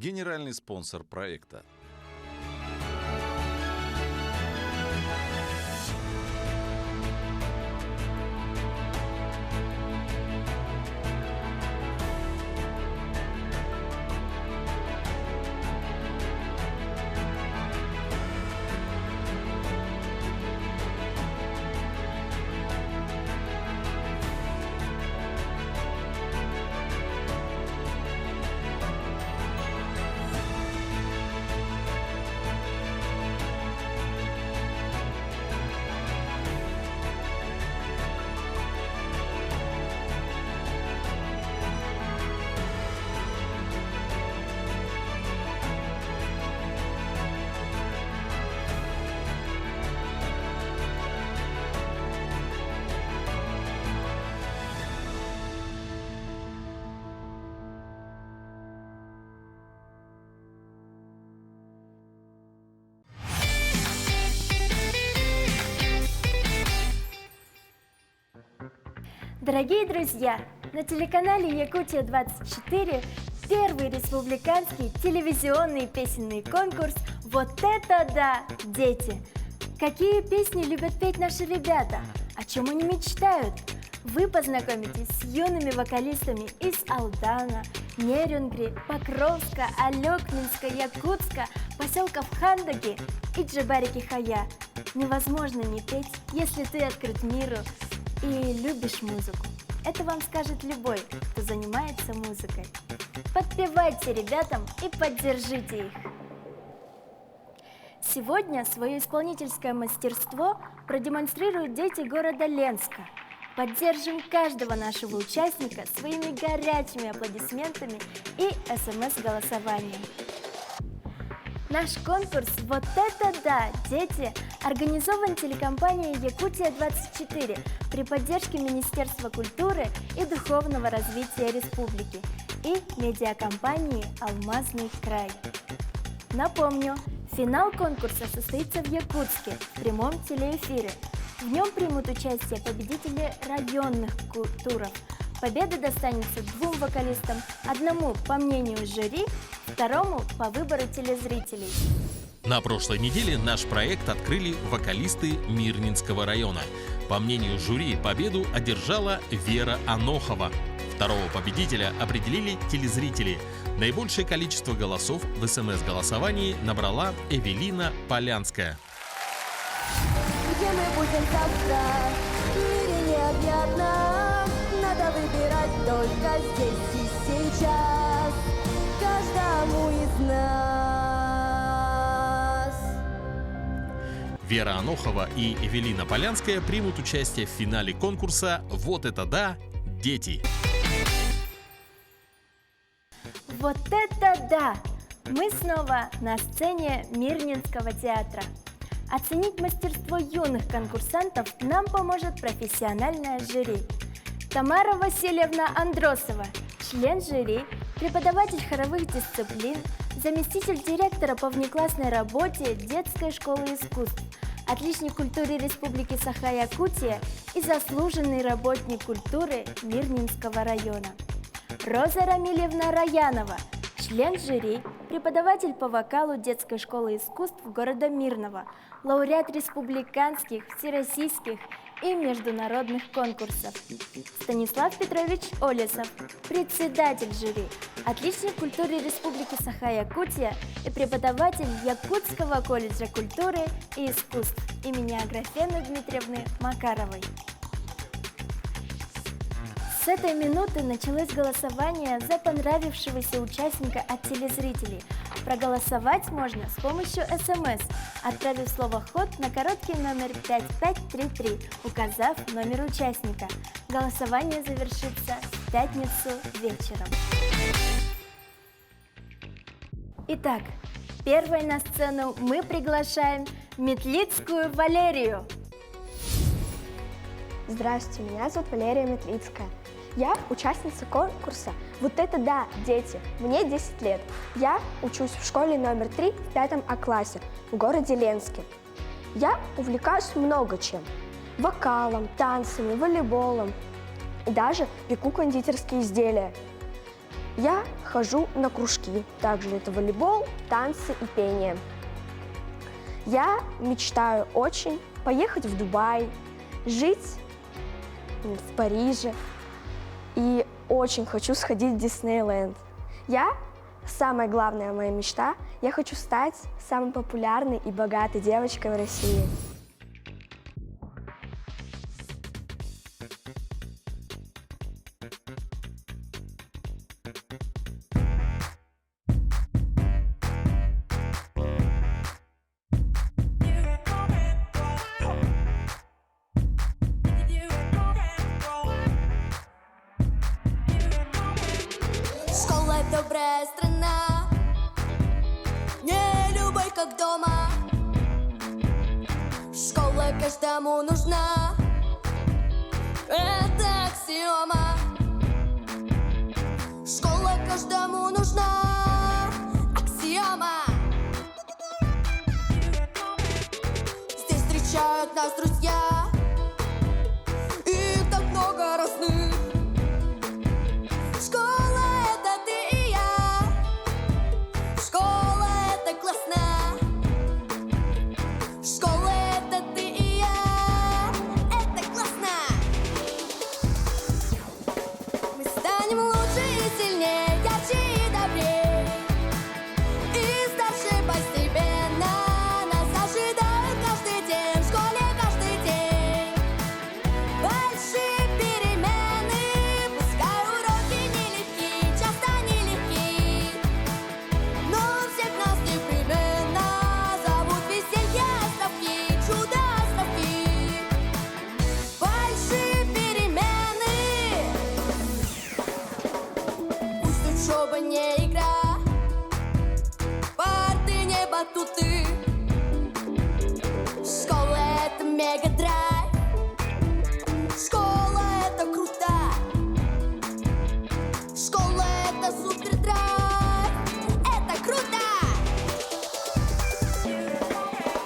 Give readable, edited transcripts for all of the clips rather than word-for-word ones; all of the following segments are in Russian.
генеральный спонсор проекта. Дорогие друзья, на телеканале Якутия-24 первый республиканский телевизионный песенный конкурс «Вот это да, дети!». Какие песни любят петь наши ребята? О чем они мечтают? Вы познакомитесь с юными вокалистами из Алдана, Нерюнгри, Покровска, Алекминска, Якутска, поселков Хандаги и Джабарики-Хая. Невозможно не петь, если ты открыт миру и любишь музыку. Это вам скажет любой, кто занимается музыкой. Подпевайте ребятам и поддержите их. Сегодня свое исполнительское мастерство продемонстрируют дети города Ленска. Поддержим каждого нашего участника своими горячими аплодисментами и СМС-голосованием. Наш конкурс «Вот это да, дети!» организован телекомпанией «Якутия-24» при поддержке Министерства культуры и духовного развития республики и медиакомпании «Алмазный край». Напомню, финал конкурса состоится в Якутске в прямом телеэфире. В нем примут участие победители районных туров. Победа достанется двум вокалистам, одному по мнению жюри, второму по выбору телезрителей. На прошлой неделе наш проект открыли вокалисты Мирнинского района. По мнению жюри, победу одержала Вера Анохова. Второго победителя определили телезрители. Наибольшее количество голосов в СМС-голосовании набрала Эвелина Полянская. Где мы будем завтра? В мире необъятно. Надо выбирать только здесь и сейчас. Каждому из нас. Вера Анохова и Эвелина Полянская примут участие в финале конкурса «Вот это да, дети!». Вот это да! Мы снова на сцене Мирнинского театра. Оценить мастерство юных конкурсантов нам поможет профессиональное жюри. Тамара Васильевна Андросова, член жюри, преподаватель хоровых дисциплин, заместитель директора по внеклассной работе детской школы искусств, отличник культуры Республики Саха-Якутия и заслуженный работник культуры Мирнинского района. Роза Рамильевна Раянова, член жюри, преподаватель по вокалу детской школы искусств города Мирного, лауреат республиканских, всероссийских и международных конкурсов. Станислав Петрович Олесов, председатель жюри, отличник культуры Республики Саха-Якутия и преподаватель Якутского колледжа культуры и искусств имени Аграфены Дмитриевны Макаровой. С этой минуты началось голосование за понравившегося участника от телезрителей. Проголосовать можно с помощью СМС, отправив слово «Ход» на короткий номер 5533, указав номер участника. Голосование завершится в пятницу вечером. Итак, первой на сцену мы приглашаем Метлицкую Валерию. Здравствуйте, меня зовут Валерия Метлицкая. Я участница конкурса «Вот это да, дети!». Мне 10 лет. Я учусь в школе номер 3 в 5 А-классе в городе Ленске. Я увлекаюсь много чем. Вокалом, танцами, волейболом и даже пеку кондитерские изделия. Я хожу на кружки, также это волейбол, танцы и пение. Я мечтаю очень поехать в Дубай, жить в Париже и очень хочу сходить в Диснейленд. Самая главная моя мечта, я хочу стать самой популярной и богатой девочкой в России. Школа — добрая страна, не любой как дома. Школа каждому нужна, это аксиома. Школа каждому нужна, аксиома. Здесь встречают нас друзья, их так много разных. Школа — это ты и я, школа — это классно. Школа — это ты и я, это классно. Мы станем лучше и сильнее, ярче и добрее, и старше постепенно. Нас ожидают каждый день, в школе каждый день. Большие перемены, пускай уроки нелегки, часто нелегки, но всех нас непременно зовут веселье островки, чудо островки. Большие перемены. Пусть учеба не игра, парты не батуты. Школа — это мегадрайв, школа — это круто. Школа — это супердрайв, это круто.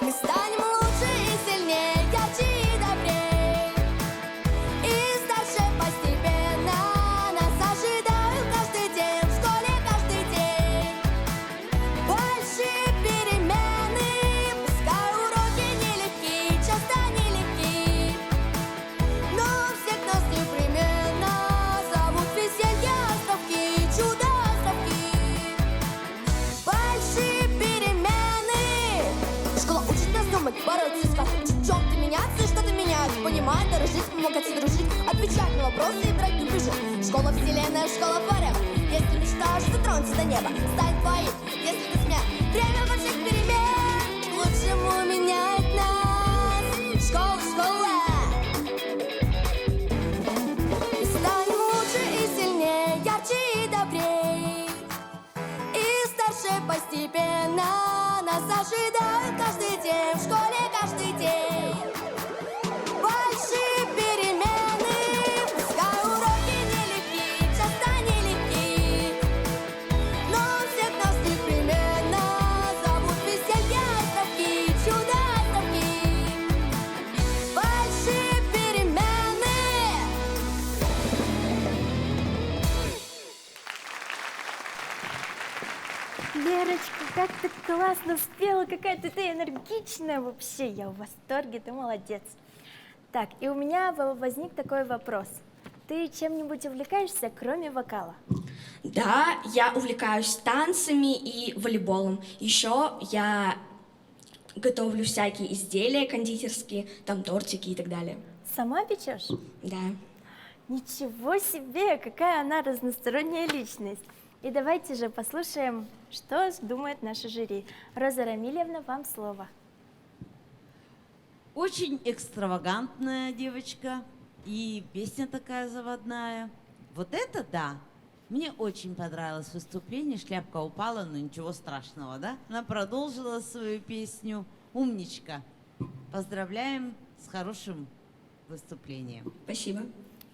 Мы станем лучше и сильнее, ярче и добрее, и старше постепенно. Нас ожидают каждый день, в школе каждый день. Большие перемены, пускай уроки нелегки, часто нелегки, но всех нас непременно зовут веселье островки, чудо островки. Большие перемены. Школа учит нас думать, бороться, искать, в чем-то меняться, что-то менять, понимать, дорожить, помогать и дружить, отвечать на вопросы и брать не бежит. Школа вселенная, школа forever. Если мечтаешь дотронуться до неба, стань твоим. Если ты смех, время больших перемен к лучшему меняет нас. Школа, школа. Мы станем лучше и сильнее, ярче и добрее, и старше постепенно. Нас ожидают каждый день, в школе каждый день. Большие перемены, пускай уроки нелегки, часто нелегки, но всех нас непременно зовут веселье островки, чудо островки. Большие перемены. Лерочка, как ты классно спела, какая ты энергичная вообще, я в восторге, ты молодец. Так, и у меня возник такой вопрос. Ты чем-нибудь увлекаешься, кроме вокала? Да, я увлекаюсь танцами и волейболом. Еще я готовлю всякие изделия кондитерские, там тортики и так далее. Сама печешь? Да. Ничего себе, какая она разносторонняя личность. И давайте же послушаем, что думает наша жюри. Роза Рамильевна, вам слово. Очень экстравагантная девочка, и песня такая заводная. Вот это да! Мне очень понравилось выступление, шляпка упала, но ничего страшного, да? Она продолжила свою песню. Умничка! Поздравляем с хорошим выступлением. Спасибо.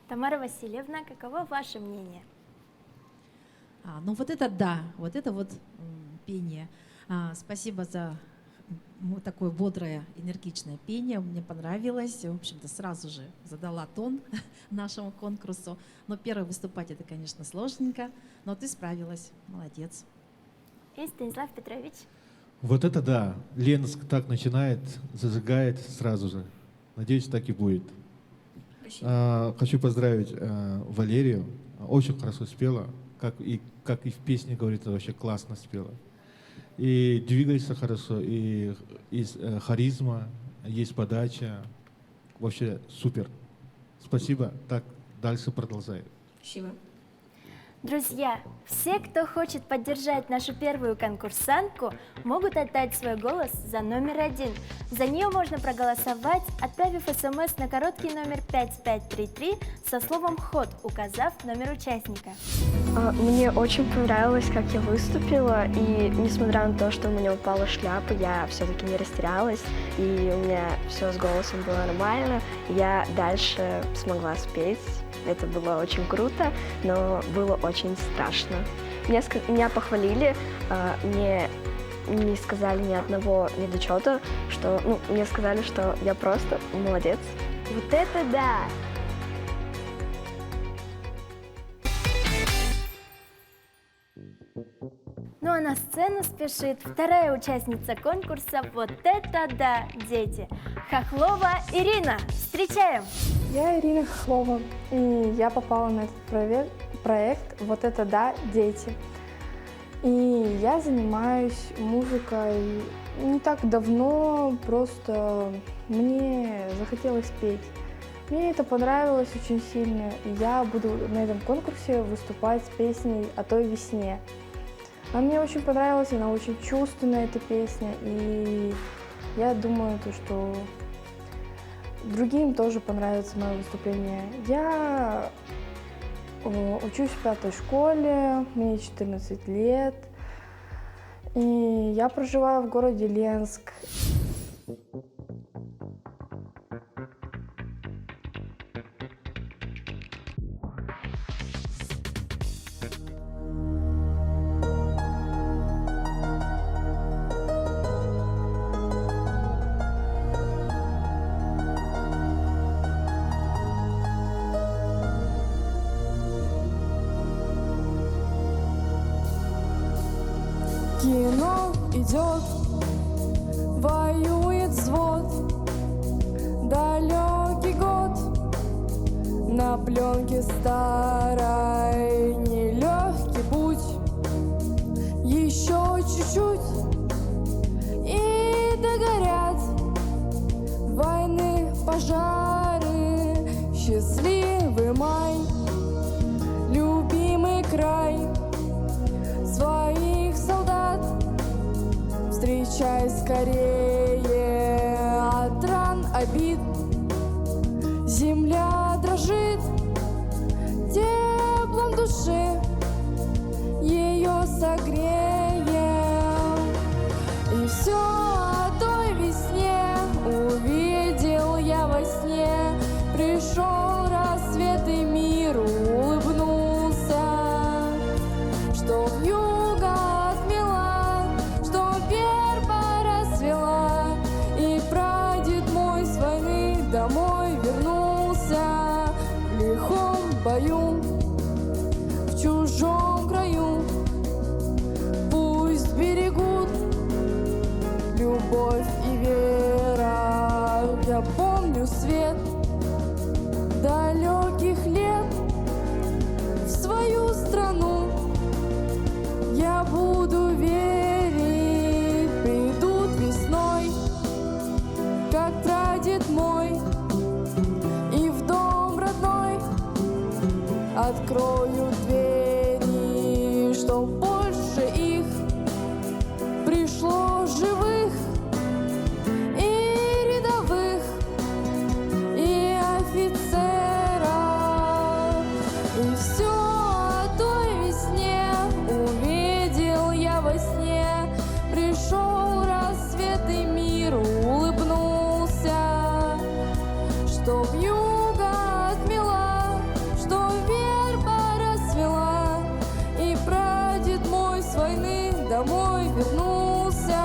Тамара Васильевна, каково ваше мнение? Ну вот это да, вот это вот пение. Спасибо за такое бодрое, энергичное пение. Мне понравилось. В общем-то, сразу же задала тон нашему конкурсу. Но первое выступать это, конечно, сложненько, но ты справилась. Молодец. И Станислав Петрович. Вот это да. Ленск так начинает, зажигает сразу же. Надеюсь, так и будет. Хочу поздравить Валерию. Очень хорошо спела. Как и в песне говорится, вообще классно спела. И двигается хорошо, и харизма, есть подача. Вообще супер. Спасибо. Так, дальше продолжай. Спасибо. Друзья, все, кто хочет поддержать нашу первую конкурсантку, могут отдать свой голос за номер 1. За нее можно проголосовать, отправив смс на короткий номер 5533 со словом «ход», указав номер участника. Мне очень понравилось, как я выступила, и несмотря на то, что у меня упала шляпа, я все-таки не растерялась, и у меня все с голосом было нормально, я дальше смогла спеть. Это было очень круто, но было очень страшно. Меня похвалили, мне не сказали ни одного недочета, что, мне сказали, что я просто молодец. Вот это да! Ну а на сцену спешит вторая участница конкурса «Вот это да, дети» Хохлова Ирина. Встречаем! Я Ирина Хохлова, и я попала на этот проект «Вот это да, дети». И я занимаюсь музыкой не так давно, просто мне захотелось петь. Мне это понравилось очень сильно, и я буду на этом конкурсе выступать с песней «О той весне». А мне очень понравилась, она очень чувственная, эта песня, и я думаю, что другим тоже понравится мое выступление. Я учусь в 5-й школе, мне 14 лет, и я проживаю в городе Ленск. Кино идет, воюет взвод, далекий год, на пленке старой нелегкий путь, еще чуть-чуть и догорят войны, пожары, счастливый май, любимый край своих солдат. Встречай скорее от ран, обид. Земля дрожит теплом души, ее согреем. И все о той весне увидел я во сне. Пришел рассвет и мир улыбнулся, что вьюга отмела, что верба расцвела, и прадед мой с войны домой вернулся в лихом бою, в чужом краю. Пусть берегут любовь и вера. Я помню свет далеких лет в свою страну. Я буду верить, придут весной, как прадед мой, и в дом родной открою двери, чтоб больше их пришло живых и рядовых, и офицеров. И все о той весне увидел я во сне. Пришел рассвет и мир улыбнулся, что вьюга отмела, что верба расцвела, и прадед мой с войны домой вернулся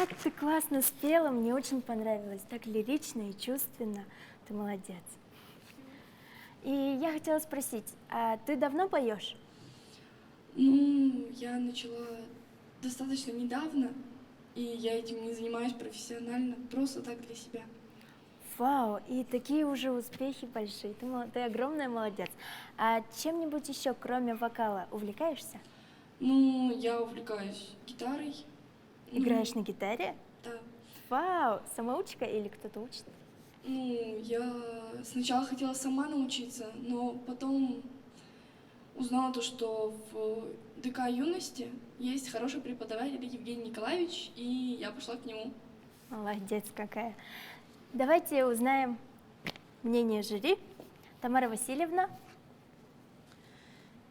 как ты классно спела, мне очень понравилось. Так лирично и чувственно. Ты молодец. И я хотела спросить, а ты давно поешь? Ну, я начала достаточно недавно, и я этим не занимаюсь профессионально, просто так для себя. Вау, и такие уже успехи большие. Ты огромная молодец. А чем-нибудь еще, кроме вокала, увлекаешься? Ну, я увлекаюсь гитарой. Играешь на гитаре? Да. Вау, самоучка или кто-то учит? Ну, я сначала хотела сама научиться, но потом узнала то, что в ДК юности есть хороший преподаватель Евгений Николаевич, и я пошла к нему. Молодец какая. Давайте узнаем мнение жюри. Тамара Васильевна.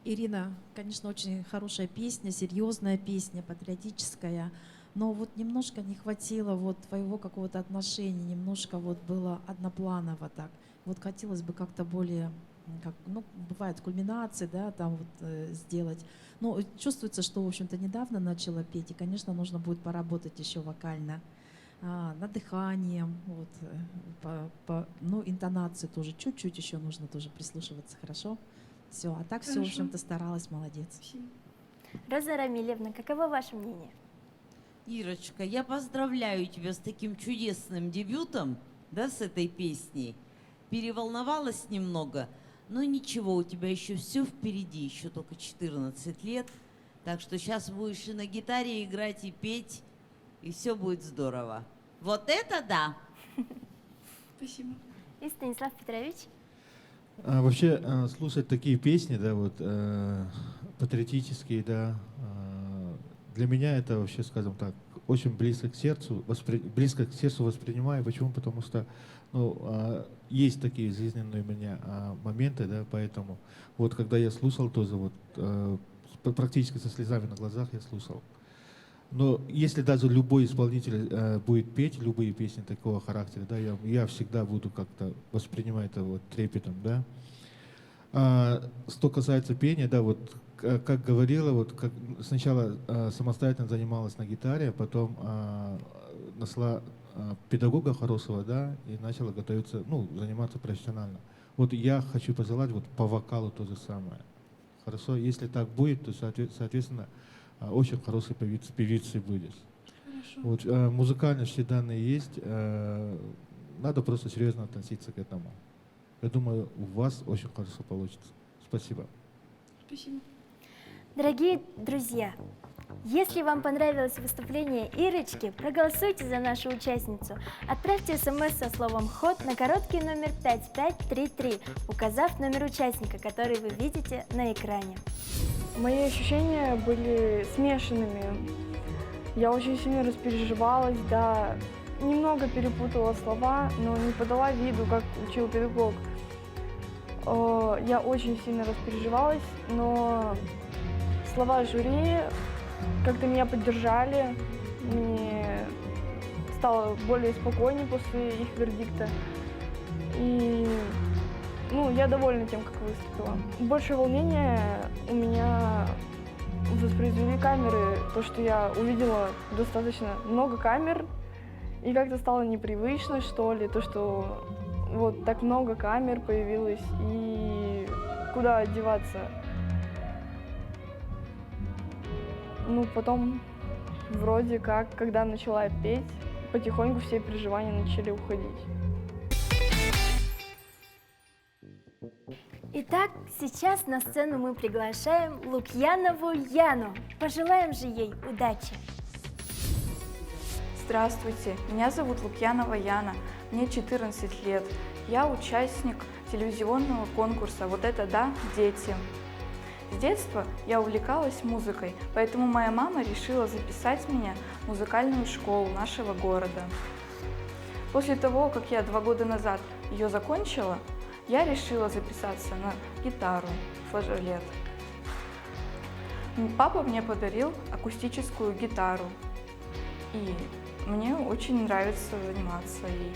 Ирина, конечно, очень хорошая песня, серьезная песня, патриотическая. Но вот немножко не хватило вот твоего какого-то отношения, немножко вот было однопланово так. Вот хотелось бы как-то более, как, ну, бывает кульминации, да, там вот сделать. Но чувствуется, что, в общем-то, недавно начала петь, и, конечно, нужно будет поработать еще вокально. Над дыханием, вот, ну, интонацию тоже, чуть-чуть еще нужно тоже прислушиваться, хорошо? Все, а так все, в общем-то, старалась, молодец. Спасибо. Роза Рамилевна, каково ваше мнение? Ирочка, я поздравляю тебя с таким чудесным дебютом, да, с этой песней. Переволновалась немного, но ничего, у тебя еще все впереди, еще только 14 лет. Так что сейчас будешь и на гитаре играть, и петь, и все будет здорово. Вот это да! Спасибо. И Станислав Петрович? Вообще, слушать такие песни, да, вот, патриотические, да, для меня это вообще, скажем так, очень близко к сердцу, воспринимаю. Почему? Потому что, ну, есть такие жизненные у меня моменты, да, поэтому вот когда я слушал тоже, вот, практически со слезами на глазах я слушал. Но если даже любой исполнитель будет петь любые песни такого характера, да, я всегда буду как-то воспринимать это вот трепетом, да. Что касается пения, да, вот как говорила, вот как сначала самостоятельно занималась на гитаре, потом нашла педагога хорошего, да, и начала готовиться, ну, заниматься профессионально. Вот я хочу пожелать вот по вокалу то же самое. Хорошо, если так будет, то соответственно очень хорошей певицей будешь. Хорошо. Вот, музыкально все данные есть, надо просто серьезно относиться к этому. Я думаю, у вас очень хорошо получится. Спасибо. Спасибо. Дорогие друзья, если вам понравилось выступление Ирочки, проголосуйте за нашу участницу. Отправьте смс со словом «ход» на короткий номер 5533, указав номер участника, который вы видите на экране. Мои ощущения были смешанными. Я очень сильно распереживалась, да, немного перепутала слова, но не подала виду, как учил педагог. Я очень сильно распереживалась, но слова жюри как-то меня поддержали, мне стало более спокойнее после их вердикта. И ну, я довольна тем, как выступила. Больше волнения у меня воспроизвели камеры, то, что я увидела достаточно много камер, и как-то стало непривычно, что ли, то, что вот так много камер появилось, и куда одеваться. Ну, потом, вроде как, когда начала петь, потихоньку все переживания начали уходить. Итак, сейчас на сцену мы приглашаем Лукьянову Яну. Пожелаем же ей удачи. Здравствуйте, меня зовут Лукьянова Яна, мне 14 лет. Я участник телевизионного конкурса «Вот это да, дети». С детства я увлекалась музыкой, поэтому моя мама решила записать меня в музыкальную школу нашего города. После того, как я 2 года назад ее закончила, я решила записаться на гитару, флажолет. Папа мне подарил акустическую гитару, и мне очень нравится заниматься ей.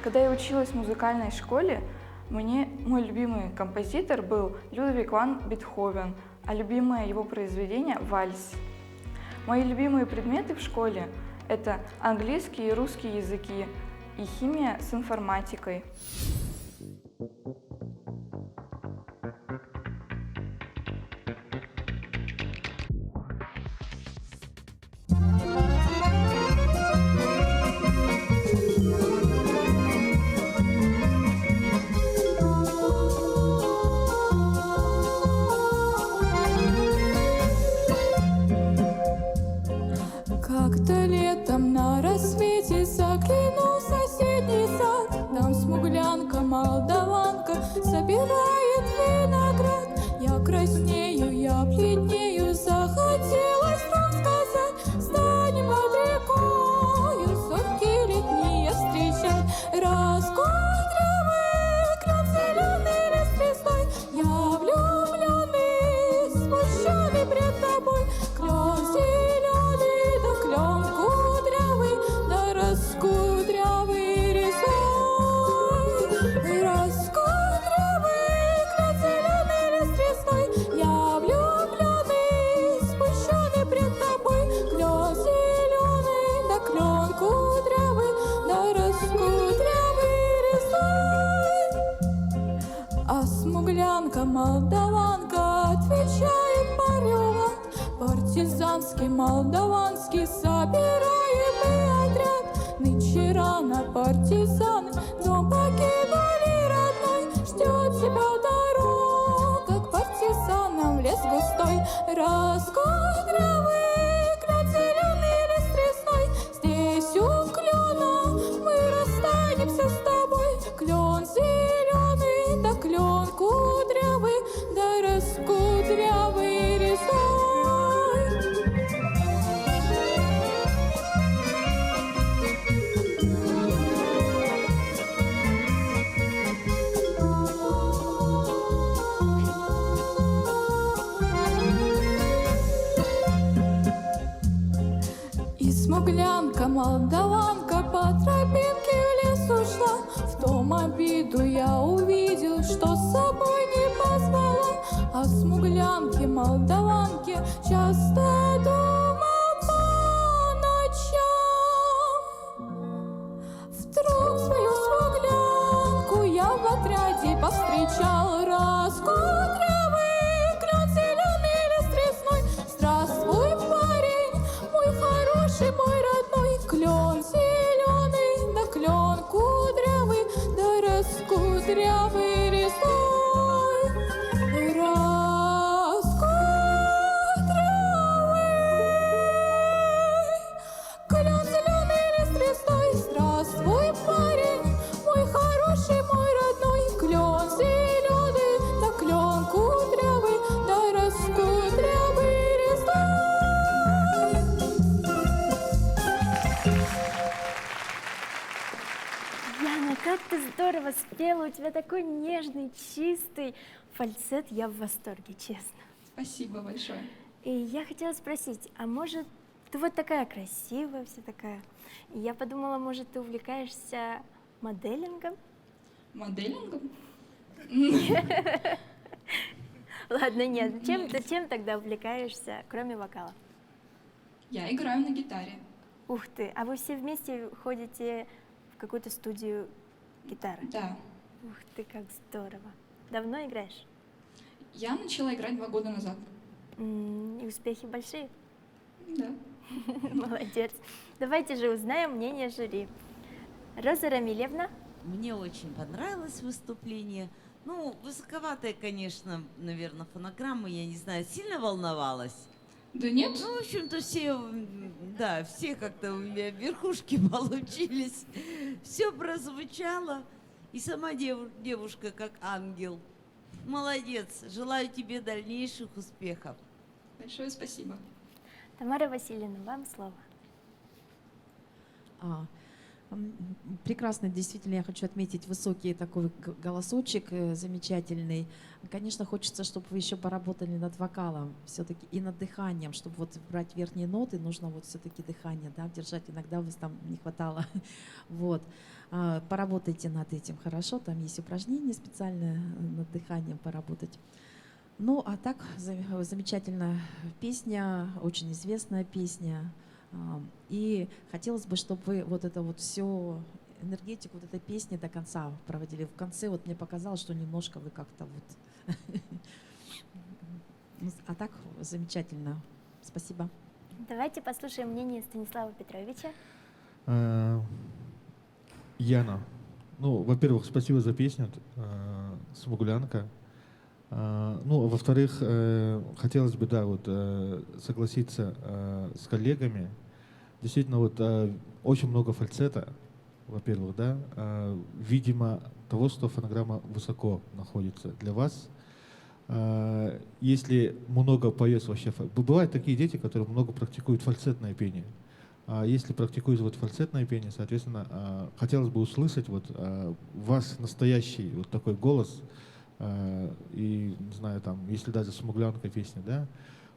Когда я училась в музыкальной школе, мой любимый композитор был Людвиг ван Бетховен, а любимое его произведение – вальс. Мои любимые предметы в школе – Это английский и русский языки и химия с информатикой. Как-то летом на рассвете заглянул в соседний сад. Там смуглянка, молдаванка собирает виноград. Я краснею, я бледнею, захотелось нам сказать: станем под рекою сотки летние встречать. Раскудрявый клен зеленый лист лесной, я влюбленный, смущенный пред тобой. Клен зеленый, да клен кудрявый, да раскудрявый резой. Раскудрявый клен зеленый лист лесной, я влюбленный, смущенный пред тобой. Клен зеленый, да клен кудрявый, да раскудрявый резой. А смуглянка, молдаванка отвечает порывом: партизанский, молдаванский, собираем мы отряд. Нынче рано партизаны дом покинули родной. Ждет тебя дорога к партизанам в лес густой. Раскудрявый клен зеленый лист лесной, здесь у клена мы расстанемся с тобой. Клен зеленый, да клен кудрявый, да раскудрявый резой. И смуглянка, молдаванка по тропинке в лес ушла. В том обиду я увидел, что с собой не позвала. О смуглянке, молдаванке часто думал по ночам. Вдруг свою смуглянку я в отряде повстречал. Раскудрявый клен зеленый лист лесной, здравствуй, парень, мой хороший, мой родной. Клен зеленый, да клен кудрявый, да раскудрявый резой. Раскудрявый клен зеленый лист лесной, здравствуй, парень, мой хороший, мой родной. Клен зеленый, да клен кудрявый, да раскудрявый резой. Яна, как ты здорово спела, у тебя такой нежный, чистый фальцет, я в восторге, честно. Спасибо большое. И я хотела спросить, а может, ты вот такая красивая, вся такая, и я подумала, может, ты увлекаешься моделингом? Моделингом? Ладно, нет, чем тогда увлекаешься, кроме вокала? Я играю на гитаре. Ух ты, а вы все вместе ходите в какую-то студию гитары? Да. Ух ты, как здорово. Давно играешь? Я начала играть 2 года назад. И успехи большие? Да. Молодец. Давайте же узнаем мнение жюри. Роза Рамилевна? Мне очень понравилось выступление. Ну, высоковатая, конечно, наверное, фонограмма, я не знаю, сильно волновалась. Да нет. Ну, в общем-то, все, да, все как-то у меня верхушки получились. Все прозвучало. И сама девушка как ангел. Молодец. Желаю тебе дальнейших успехов. Большое спасибо. Тамара Васильевна, вам слово. Прекрасно, действительно, я хочу отметить высокий такой голосочек, замечательный. Конечно, хочется, чтобы вы еще поработали над вокалом все-таки и над дыханием, чтобы вот брать верхние ноты, нужно вот все-таки дыхание, да, держать. Иногда у вас там не хватало. Вот. Поработайте над этим, хорошо? Там есть упражнения специальные над дыханием поработать. Ну, а так, замечательная песня, очень известная песня. И хотелось бы, чтобы вы вот это вот все, энергетику вот этой песни до конца проводили. В конце вот мне показалось, что немножко вы как-то вот... А так замечательно. Спасибо. Давайте послушаем мнение Станислава Петровича. Яна. Ну, во-первых, спасибо за песню «Смуглянка». Ну, во-вторых, хотелось бы, да, вот согласиться с коллегами. Действительно, вот очень много фальцета, во-первых, да, видимо, того, что фонограмма высоко находится для вас. Если много поется вообще, бывают такие дети, которые много практикуют фальцетное пение. А если практикуют вот фальцетное пение, соответственно, хотелось бы услышать вот вас настоящий вот такой голос, и, не знаю, там, если даже «Смуглянка» песня, да,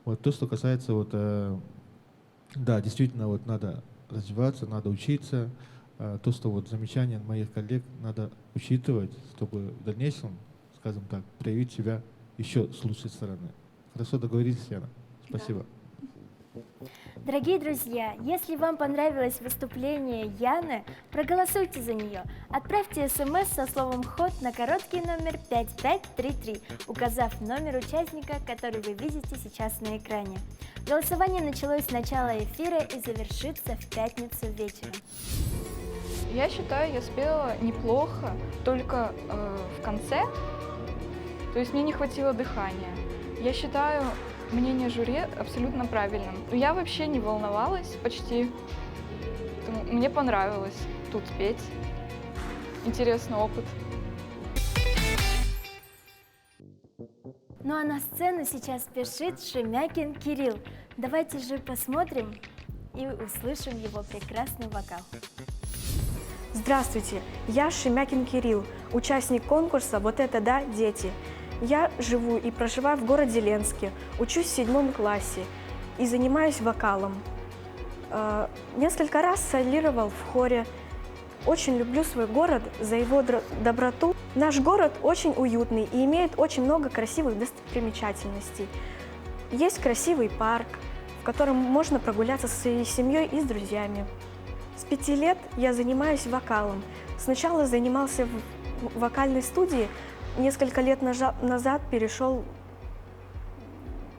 вот то, что касается вот, да, действительно, вот надо развиваться, надо учиться, то, что вот замечания моих коллег надо учитывать, чтобы в дальнейшем, скажем так, проявить себя еще с лучшей стороны. Хорошо договорились, Яна? Спасибо. Дорогие друзья, если вам понравилось выступление Яны, проголосуйте за нее. Отправьте смс со словом «ход» на короткий номер 5533, указав номер участника, который вы видите сейчас на экране. Голосование началось с начала эфира и завершится в пятницу вечером. Я считаю, я спела неплохо, только в конце, то есть мне не хватило дыхания. Я считаю мнение жюри абсолютно правильным. Я вообще не волновалась почти. Мне понравилось тут петь. Интересный опыт. Ну а на сцену сейчас спешит Шемякин Кирилл. Давайте же посмотрим и услышим его прекрасный вокал. Здравствуйте, я Шемякин Кирилл, участник конкурса «Вот это да, дети». Я живу и проживаю в городе Ленске, учусь в 7 классе и занимаюсь вокалом. Несколько раз солировал в хоре. Очень люблю свой город за его доброту. Наш город очень уютный и имеет очень много красивых достопримечательностей. Есть красивый парк, в котором можно прогуляться со своей семьей и с друзьями. С 5 лет я занимаюсь вокалом. Сначала занимался в вокальной студии, несколько лет назад перешел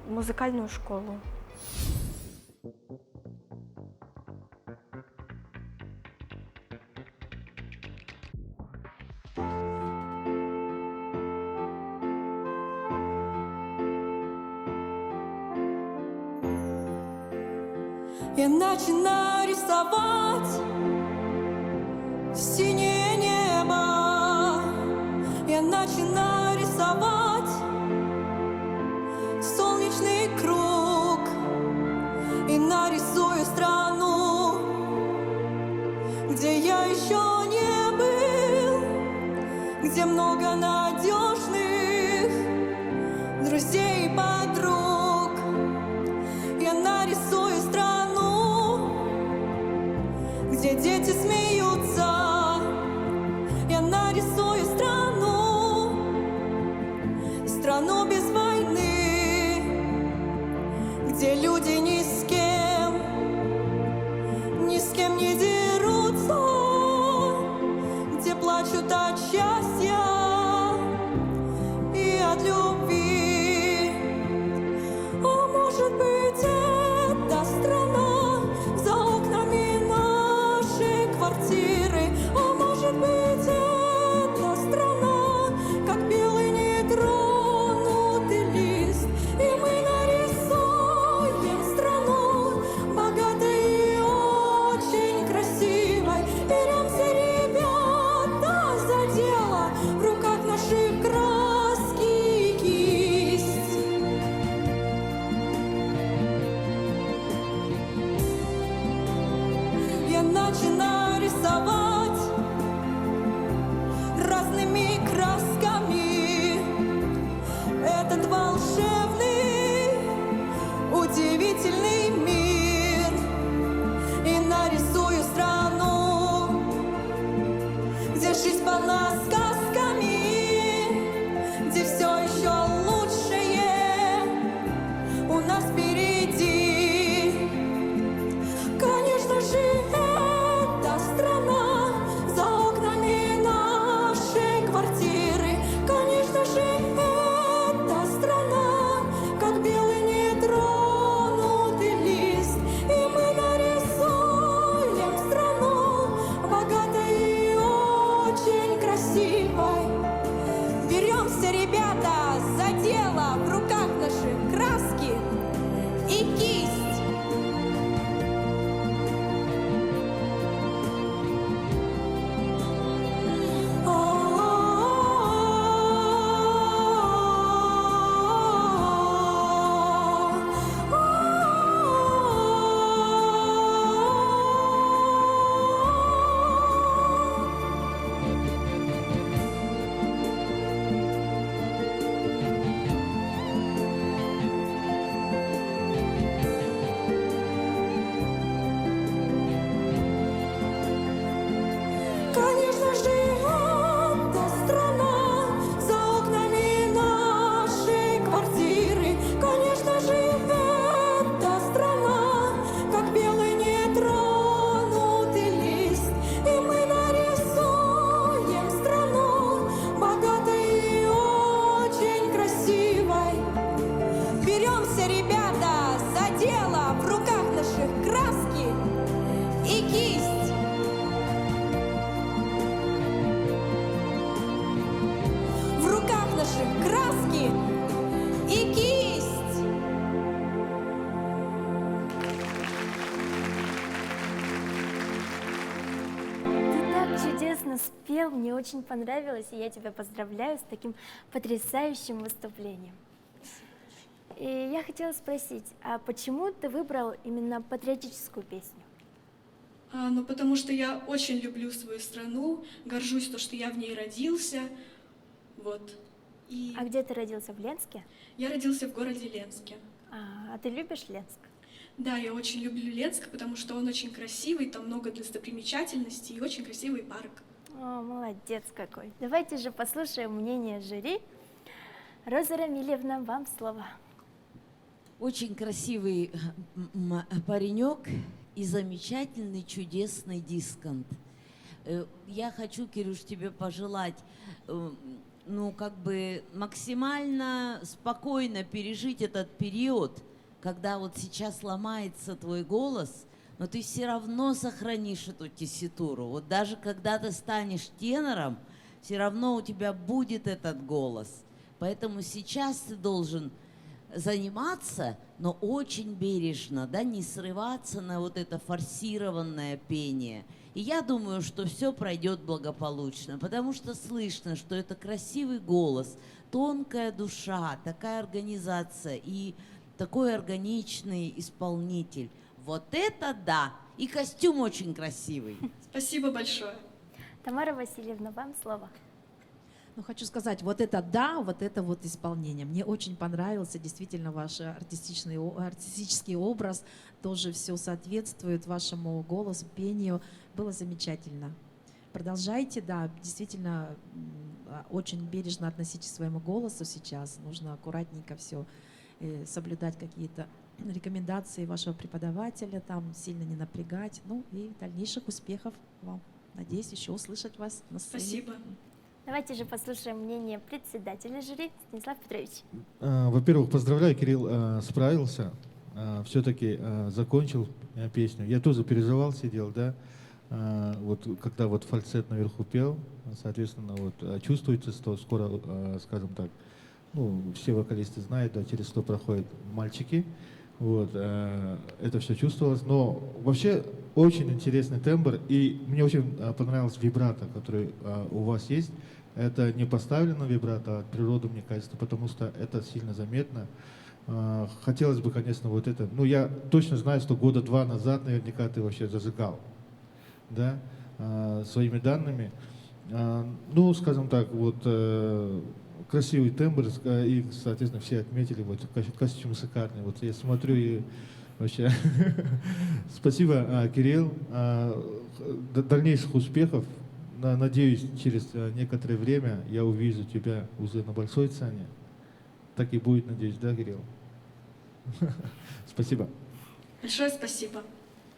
в музыкальную школу. Я начинаю рисовать синее небо. Я начинаю рисовать солнечный круг и нарисую страну, где я еще не был, где много надежных друзей и подруг. Я нарисую страну, где дети смеются. Я нарисую страну без войны, где люди ни с кем не дерутся, где плачут от счастья и от любви. А может быть, это страна за окнами нашей квартиры, а может быть, это страна, как белый нетронутый лист, и мы нарисуем страну. наши краски и кисть. Конечно же, эта страна за окнами нашей квартиры. Конечно же, эта страна, как белый нетронутый лист. И мы нарисуем страну богатой и очень красивой. Беремся, ребята, за дело, в руках наших краски и кисть. В руках наших краски и кисть. Ты так чудесно спел, мне очень понравилось, и я тебя поздравляю с таким потрясающим выступлением. И я хотела спросить, а почему ты выбрал именно патриотическую песню? Ну, потому что я очень люблю свою страну, горжусь то, что я в ней родился. Вот. И А где ты родился, в Ленске? я родился в городе Ленске. А ты любишь Ленск? Да, я очень люблю Ленск, потому что он очень красивый, там много достопримечательностей и очень красивый парк. О, молодец какой. Давайте же послушаем мнение жюри. Роза Рамильевна, вам слово. Очень красивый паренек и замечательный, чудесный дисконт. Я хочу, Кирюш, тебе пожелать, ну, как бы максимально спокойно пережить этот период, когда вот сейчас ломается твой голос, но ты все равно сохранишь эту тесситуру. Вот даже когда ты станешь тенором, все равно у тебя будет этот голос. Поэтому сейчас ты должен заниматься, но очень бережно, да, не срываться на вот это форсированное пение. И я думаю, что все пройдет благополучно, потому что слышно, что это красивый голос, тонкая душа, такая организация и такой органичный исполнитель. Вот это да! И костюм очень красивый. Спасибо большое. Тамара Васильевна, вам слово. Ну, хочу сказать, вот это да, вот это вот исполнение. Мне очень понравился действительно ваш артистический образ, тоже все соответствует вашему голосу, пению. Было замечательно. Продолжайте, да, действительно, очень бережно относитесь к своему голосу сейчас. Нужно аккуратненько все соблюдать какие-то рекомендации вашего преподавателя, там сильно не напрягать. Ну и дальнейших успехов вам. Надеюсь, еще услышать вас на сцене. Спасибо. Давайте же послушаем мнение председателя жюри Станислав Петрович. Во-первых, поздравляю, Кирилл справился, все-таки закончил песню. Я тоже переживал, сидел, да, вот когда вот фальцет наверху пел, соответственно, вот чувствуется, что скоро, скажем так, ну, все вокалисты знают, да, через что проходят мальчики, вот, это все чувствовалось, но вообще очень интересный тембр, и мне очень понравилась вибрато, который у вас есть. Это не поставлено вибрато, а от природы, мне кажется, потому что это сильно заметно. Хотелось бы, конечно, вот это, ну, я точно знаю, что года 2 назад наверняка ты вообще зажигал, да, своими данными. Ну, скажем так, вот красивый тембр, и, соответственно, все отметили, вот костюм шикарный. Вот я смотрю и вообще спасибо, Кирилл. Дальнейших успехов. Надеюсь, через некоторое время я увижу тебя уже на большой сцене. Так и будет, надеюсь, да, Кирилл? Спасибо. Большое спасибо.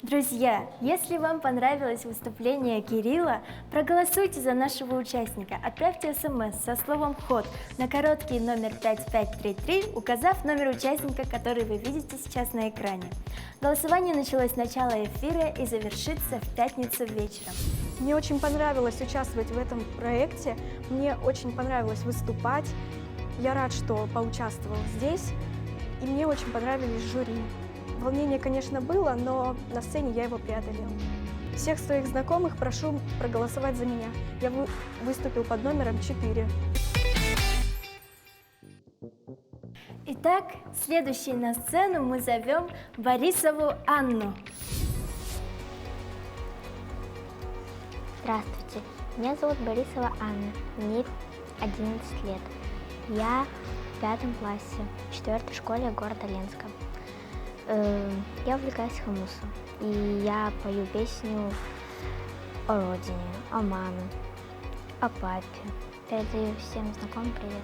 Друзья, если вам понравилось выступление Кирилла, проголосуйте за нашего участника. Отправьте смс со словом «Ход» на короткий номер 5533, указав номер участника, который вы видите сейчас на экране. Голосование началось с начала эфира и завершится в пятницу вечером. Мне очень понравилось участвовать в этом проекте, мне очень понравилось выступать. Я рад, что поучаствовал здесь. и мне очень понравились жюри. Волнение, конечно, было, но на сцене я его преодолел. Всех своих знакомых прошу проголосовать за меня. Я выступил под номером 4. Итак, следующей на сцену мы зовем Борисову Анну. Здравствуйте, меня зовут Борисова Анна, мне 11 лет. Я в 5 классе, в 4 школе города Ленска. Я увлекаюсь хумусом, и я пою песню о родине, о маме, о папе. Передаю всем знакомым привет.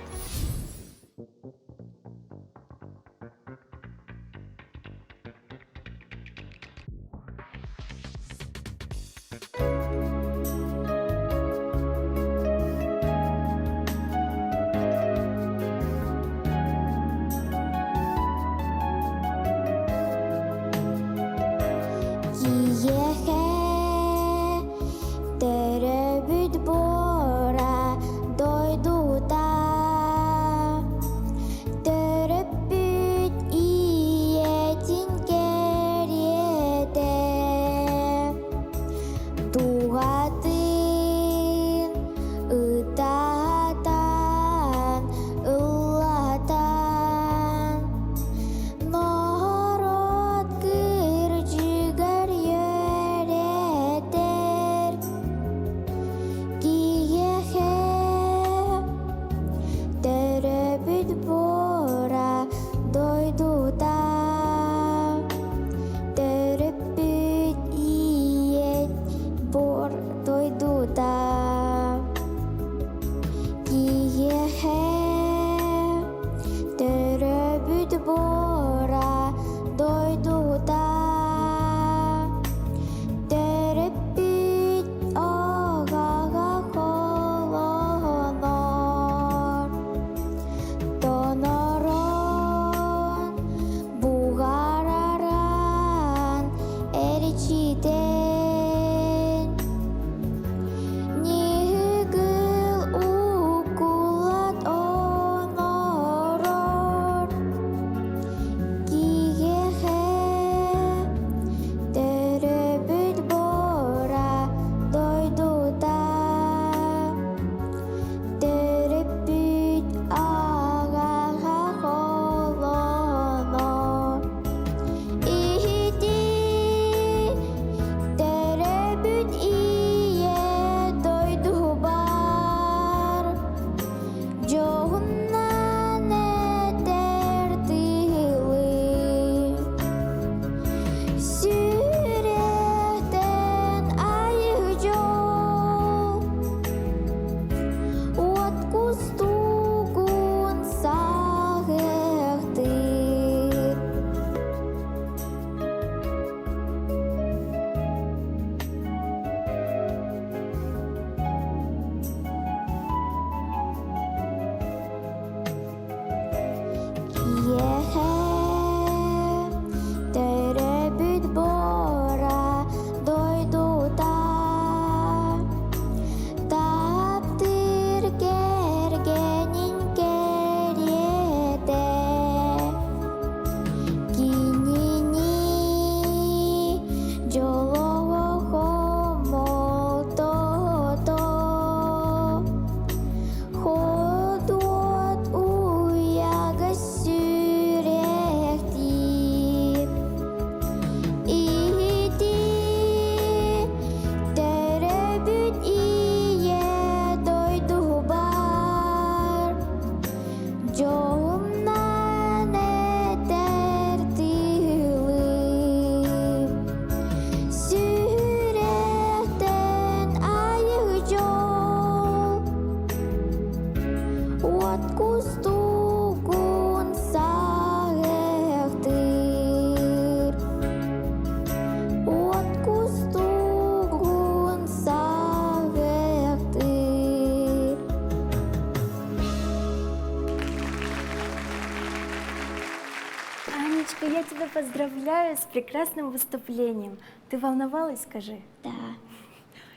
Я тебя поздравляю с прекрасным выступлением. Ты волновалась, скажи? Да.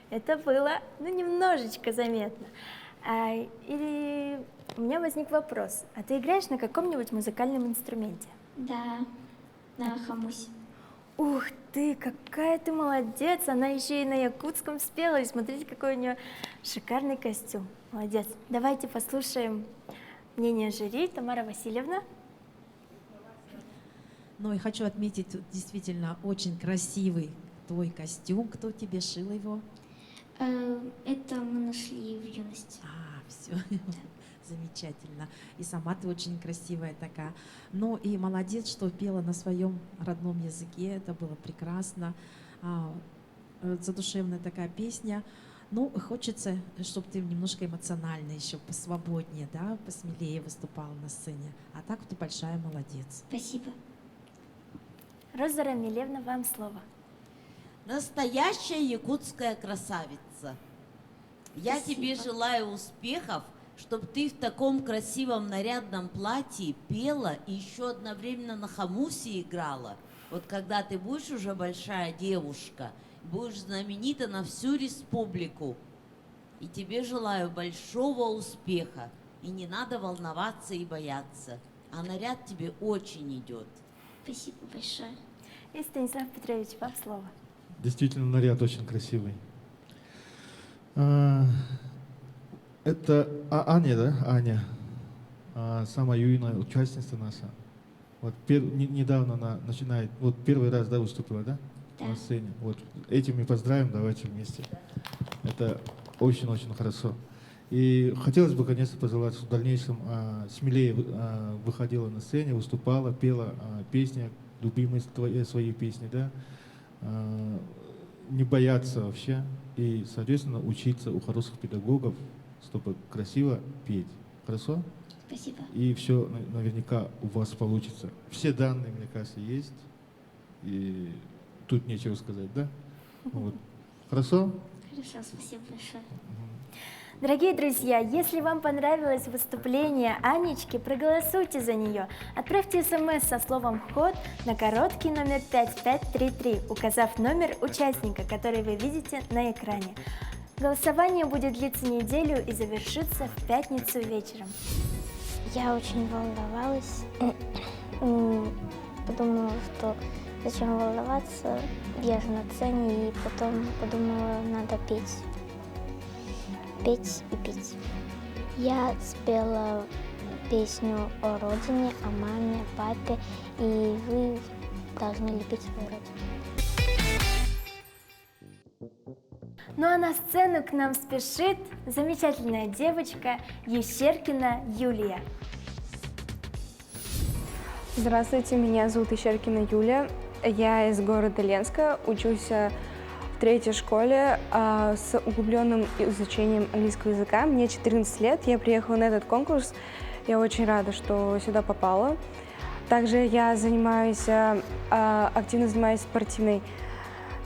Это было, немножечко заметно. Или у меня возник вопрос. А ты играешь на каком-нибудь музыкальном инструменте? Да, на Хамусе. Ух ты, какая ты молодец! Она еще и на якутском спела. И смотрите, какой у нее шикарный костюм. Молодец. Давайте послушаем мнение жюри. Тамара Васильевна. Ну и хочу отметить, действительно очень красивый твой костюм. Кто тебе шил его? Это мы нашли в юности. Все. Замечательно. И сама ты очень красивая такая. Ну и молодец, что пела на своем родном языке. Это было прекрасно. Задушевная такая песня. Ну, хочется, чтобы ты немножко эмоционально еще посвободнее, да, посмелее выступала на сцене. А так ты большая молодец. Спасибо. Роза Рамилевна, вам слово. Настоящая якутская красавица. Я тебе желаю успехов, чтобы ты в таком красивом нарядном платье пела и еще одновременно на хамусе играла. Вот когда ты будешь уже большая девушка, будешь знаменита на всю республику. И тебе желаю большого успеха. И не надо волноваться и бояться. А наряд тебе очень идет. Спасибо большое. И Станислав Петрович, вам слово. Действительно, наряд очень красивый. Это Аня, да? Аня. Самая юная участница наша. Вот недавно она начинает, вот первый раз, да, выступила, да? Да. На сцене. Вот этим мы поздравим, давайте вместе. Это очень-очень хорошо. И хотелось бы, конечно, пожелать, что в дальнейшем смелее выходила на сцене, выступала, пела песни, любимые свои песни, да? Не бояться вообще и, соответственно, учиться у хороших педагогов, чтобы красиво петь. Хорошо? Спасибо. И все наверняка у вас получится. Все данные, мне кажется, есть. И тут нечего сказать, да? Вот. Хорошо? Хорошо, спасибо большое. Дорогие друзья, если вам понравилось выступление Анечки, проголосуйте за нее. Отправьте смс со словом «Ход» на короткий номер 5533, указав номер участника, который вы видите на экране. Голосование будет длиться неделю и завершится в пятницу вечером. Я очень волновалась. Подумала, что зачем волноваться, я же на сцене, и потом подумала, надо петь. Петь и петь. Я спела песню о родине, о маме, о папе, и вы должны любить свою родину. Ну а на сцену к нам спешит замечательная девочка Ещеркина Юлия. Здравствуйте, меня зовут Ещеркина Юлия. Я из города Ленска, учусь в 3-й школе с углубленным изучением английского языка. Мне 14 лет, я приехала на этот конкурс. Я очень рада, что сюда попала. Также я активно занимаюсь спортивной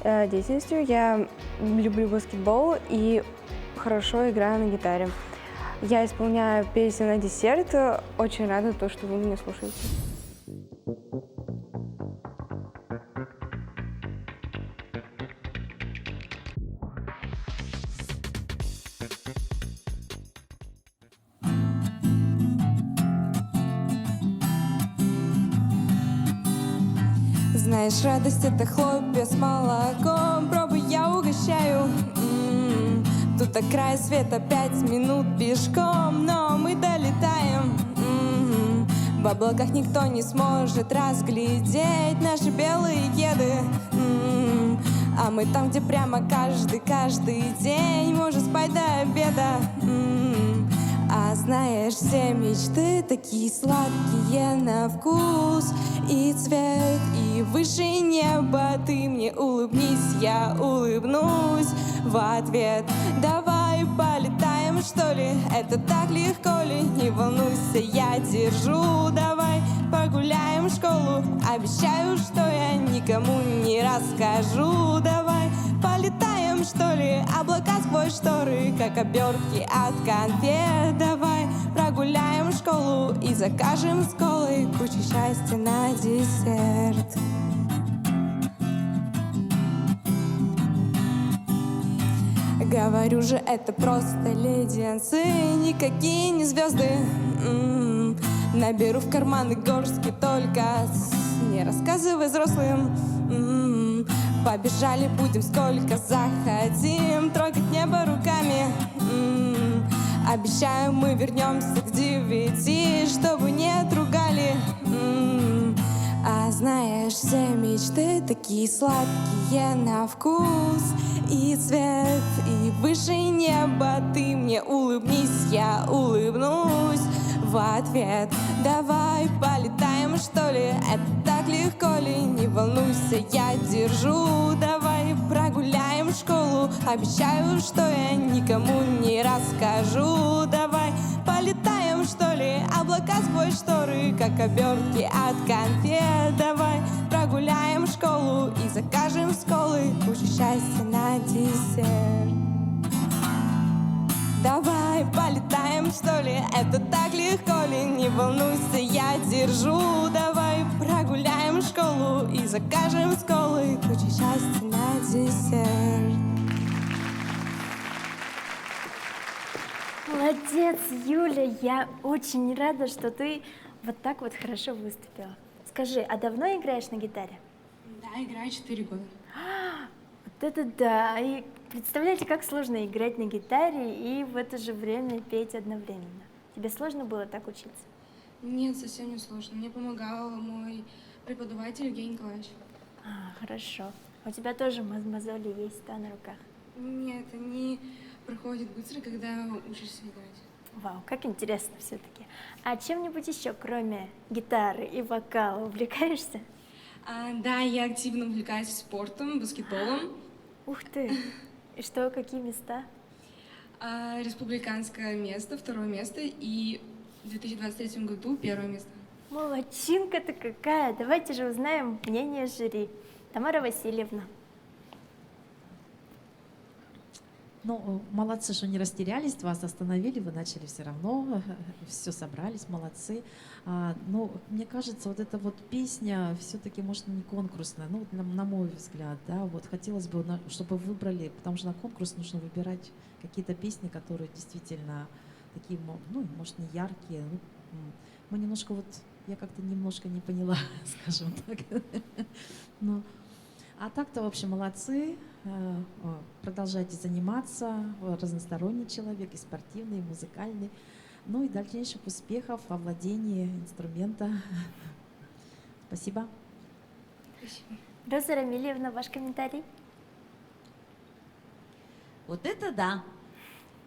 деятельностью. Я люблю баскетбол и хорошо играю на гитаре. Я исполняю песни на десерт. Очень рада, что вы меня слушаете. Знаешь, радость — это хлопья с молоком. Пробуй, я угощаю. Тут до края света 5 минут пешком, но мы долетаем. В облаках никто не сможет разглядеть наши белые кеды. А мы там, где прямо каждый день может спать до обеда. А знаешь, все мечты такие сладкие на вкус и цвет, и выше неба. Ты мне улыбнись, я улыбнусь в ответ. Давай полетаем, что ли? Это так легко ли? Не волнуйся, я держу. Давай погуляем в школу. Обещаю, что я никому не расскажу. Давай полетаем, что ли? Облака сквозь шторы, как обертки от конфет. Давай прогуляем школу и закажем с колой кучу счастья на десерт. Говорю же, это просто леденцы, никакие не звезды. Наберу в карманы горстки только не рассказывай взрослым. Побежали будем сколько захотим, трогать небо руками. Обещаю, мы вернемся к 9, чтобы не отругали. А знаешь, все мечты такие сладкие на вкус и цвет, и выше неба. Ты мне улыбнись, я улыбнусь в ответ. Давай полетаем, что ли? Это так легко ли? Не волнуйся, я держу. Давай прогуляем школу. Обещаю, что я никому не расскажу. Давай полетаем, что ли? Облака сквозь шторы, как обертки от конфет. Давай прогуляем школу и закажем с колы кучу счастья на десерт. Давай полетаем, что ли? Это так легко ли? Не волнуйся, я держу. Давай прогуляем школу и закажем с колы кучу счастья на десерт. Молодец, Юля, я очень рада, что ты вот так вот хорошо выступила. Скажи, а давно играешь на гитаре? Да, играю 4 года. Вот это да! И представляете, как сложно играть на гитаре и в это же время петь одновременно. Тебе сложно было так учиться? Нет, совсем не сложно. Мне помогал мой преподаватель Евгений Николаевич. Хорошо. У тебя тоже мозоли есть, да, на руках? Нет, они проходят быстро, когда учишься играть. Вау, как интересно все-таки. А чем-нибудь еще, кроме гитары и вокала, увлекаешься? Да, я активно увлекаюсь спортом, баскетболом. Ух ты! И что, какие места? Республиканское место, 2-е место, и в 2023 году 1-е место. Молодчинка-то какая! Давайте же узнаем мнение жюри. Тамара Васильевна. Ну, молодцы, что не растерялись, вас остановили, вы начали все равно, все собрались, молодцы. Но мне кажется, вот эта вот песня все-таки, может, не конкурсная, ну, на мой взгляд, да, вот хотелось бы, чтобы выбрали, потому что на конкурс нужно выбирать какие-то песни, которые действительно такие, ну, может, не яркие. Мы немножко вот, я как-то немножко не поняла, скажем так. Но, а так-то, в общем, молодцы. Продолжайте заниматься, разносторонний человек, и спортивный, и музыкальный. Ну и дальнейших успехов во владении инструмента. Спасибо. Спасибо. Роза Рамильевна, ваш комментарий? Вот это да!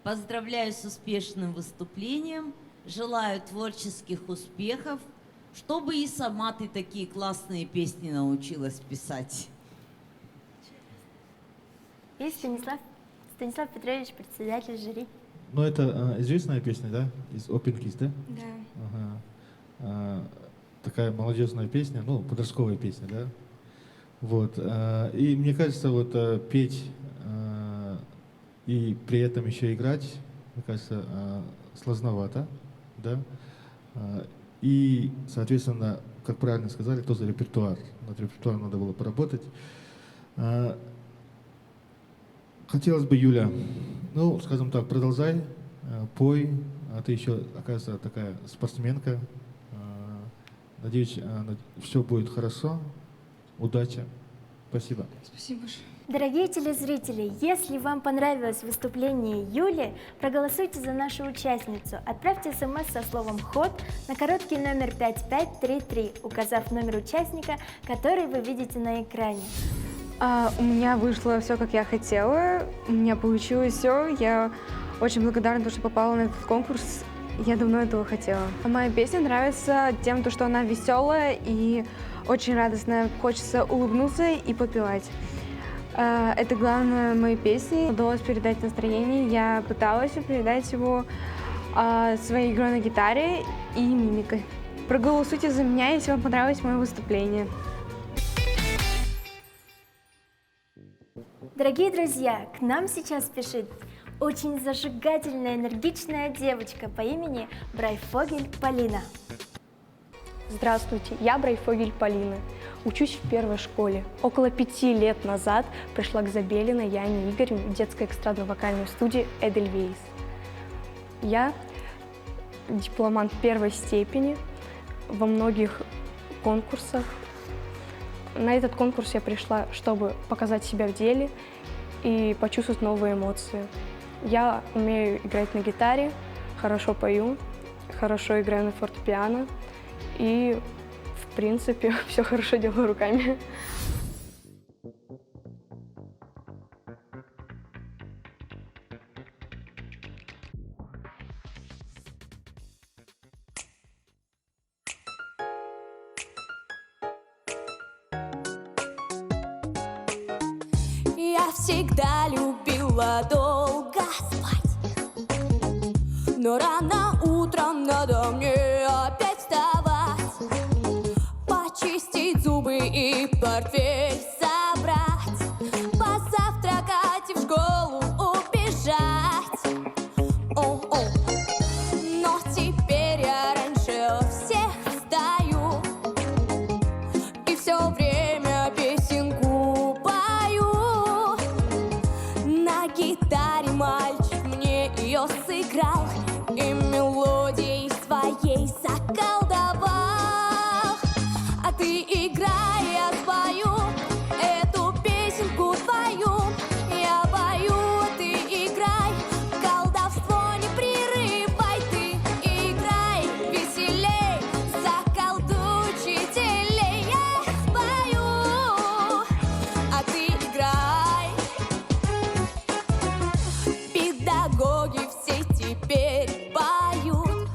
Поздравляю с успешным выступлением, желаю творческих успехов, чтобы и сама ты такие классные песни научилась писать. И Станислав Петрович, председатель жюри. Ну, это известная песня, да? Из Open Kiss, да? Да. Ага. Такая молодежная песня, ну, подростковая песня, да? Вот. И мне кажется, вот петь и при этом еще играть, мне кажется, сложновато, да? И, соответственно, как правильно сказали, тоже репертуар. Над репертуаром надо было поработать. Хотелось бы, Юля, ну, скажем так, продолжай, пой. Ты еще, оказывается, такая спортсменка. Надеюсь, все будет хорошо. Удачи. Спасибо. Спасибо большое. Дорогие телезрители, если вам понравилось выступление Юли, проголосуйте за нашу участницу. Отправьте смс со словом «ход» на короткий номер 5533, указав номер участника, который вы видите на экране. У меня вышло все, как я хотела. У меня получилось все. Я очень благодарна, что попала на этот конкурс. Я давно этого хотела. Моя песня нравится тем, что она веселая и очень радостная. Хочется улыбнуться и попевать. Это главное моей песни. Удалось передать настроение. Я пыталась передать его своей игрой на гитаре и мимикой. Проголосуйте за меня, если вам понравилось мое выступление. Дорогие друзья, к нам сейчас спешит очень зажигательная, энергичная девочка по имени Брайфогель Полина. Здравствуйте, я Брайфогель Полина. Учусь в 1-й школе. Около 5 лет назад пришла к Забелиной Яне Игоревне в детской эстрадно-вокальной студии Эдельвейс. Я дипломант 1-й степени, во многих конкурсах. На этот конкурс я пришла, чтобы показать себя в деле и почувствовать новые эмоции. Я умею играть на гитаре, хорошо пою, хорошо играю на фортепиано и, в принципе, все хорошо делаю руками. Я всегда любила долго спать, но рано утром надо мне опять вставать, почистить зубы и портфель собрать, позавтракать и в школу убежать. О-о. Но теперь я раньше всех встаю и все время песенку пою. На гитаре мальчик мне ее сыграл и мелодией своей заколдовал. А ты играй, я спою эту песенку твою. Я пою, а ты играй, колдовство не прерывай. Ты играй веселей, заколдуй учителей. Я спою, а ты играй. Педагоги все теперь поют,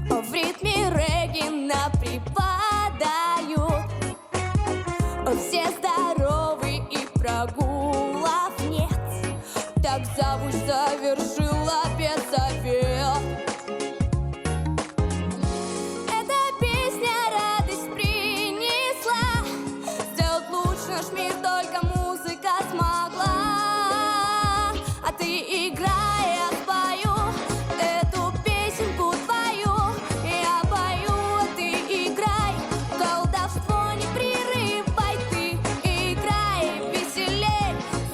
в ритме регги припадают. Все здоровы и прогулов нет, так завуч завершила педсовет. Эта песня радость принесла, сделать лучше наш мир только музыка смогла. А ты играй, я спою эту песенку твою. Я пою, а ты играй, колдовство не прерывай. Ты играй веселей,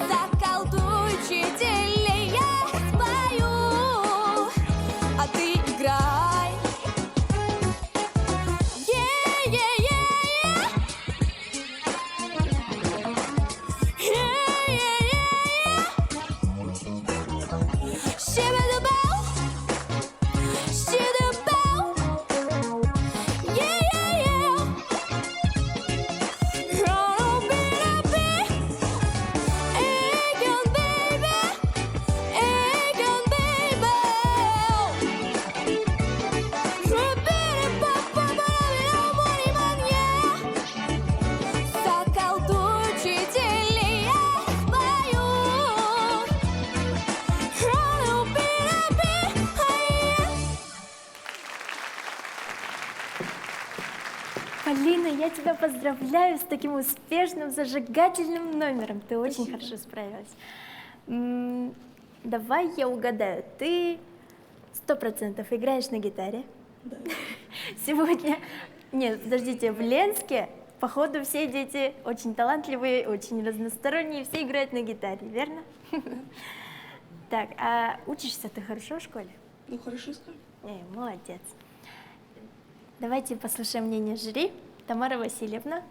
заколдуй учителей. Я спою, а ты играй. Yeah-yeah-yeah-yeah. Yeah-yeah-yeah-yeah. Shibba-da-bow, shibba-da-bow. Yeah-yeah-yeah. Run-a-bee-da-bee. Egan, baby. Egan, baby. Ру-бі-ри-па-па-ба-ра-бі-ра-мо-ри-ман-я. Заколдуй учителей, я спою. Ру-бі-ра-бі-ай-я. Полина, я тебя поздравляю с таким успешным зажигательным номером. Ты очень хорошо справилась. Давай я угадаю. Ты 100% играешь на гитаре? Да. Сегодня... Нет, подождите, в Ленске, походу, все дети очень талантливые, очень разносторонние, все играют на гитаре, верно? Так, а учишься ты хорошо в школе? Ну, хорошо сказал. Молодец. Давайте послушаем мнение жюри. Тамара Васильевна.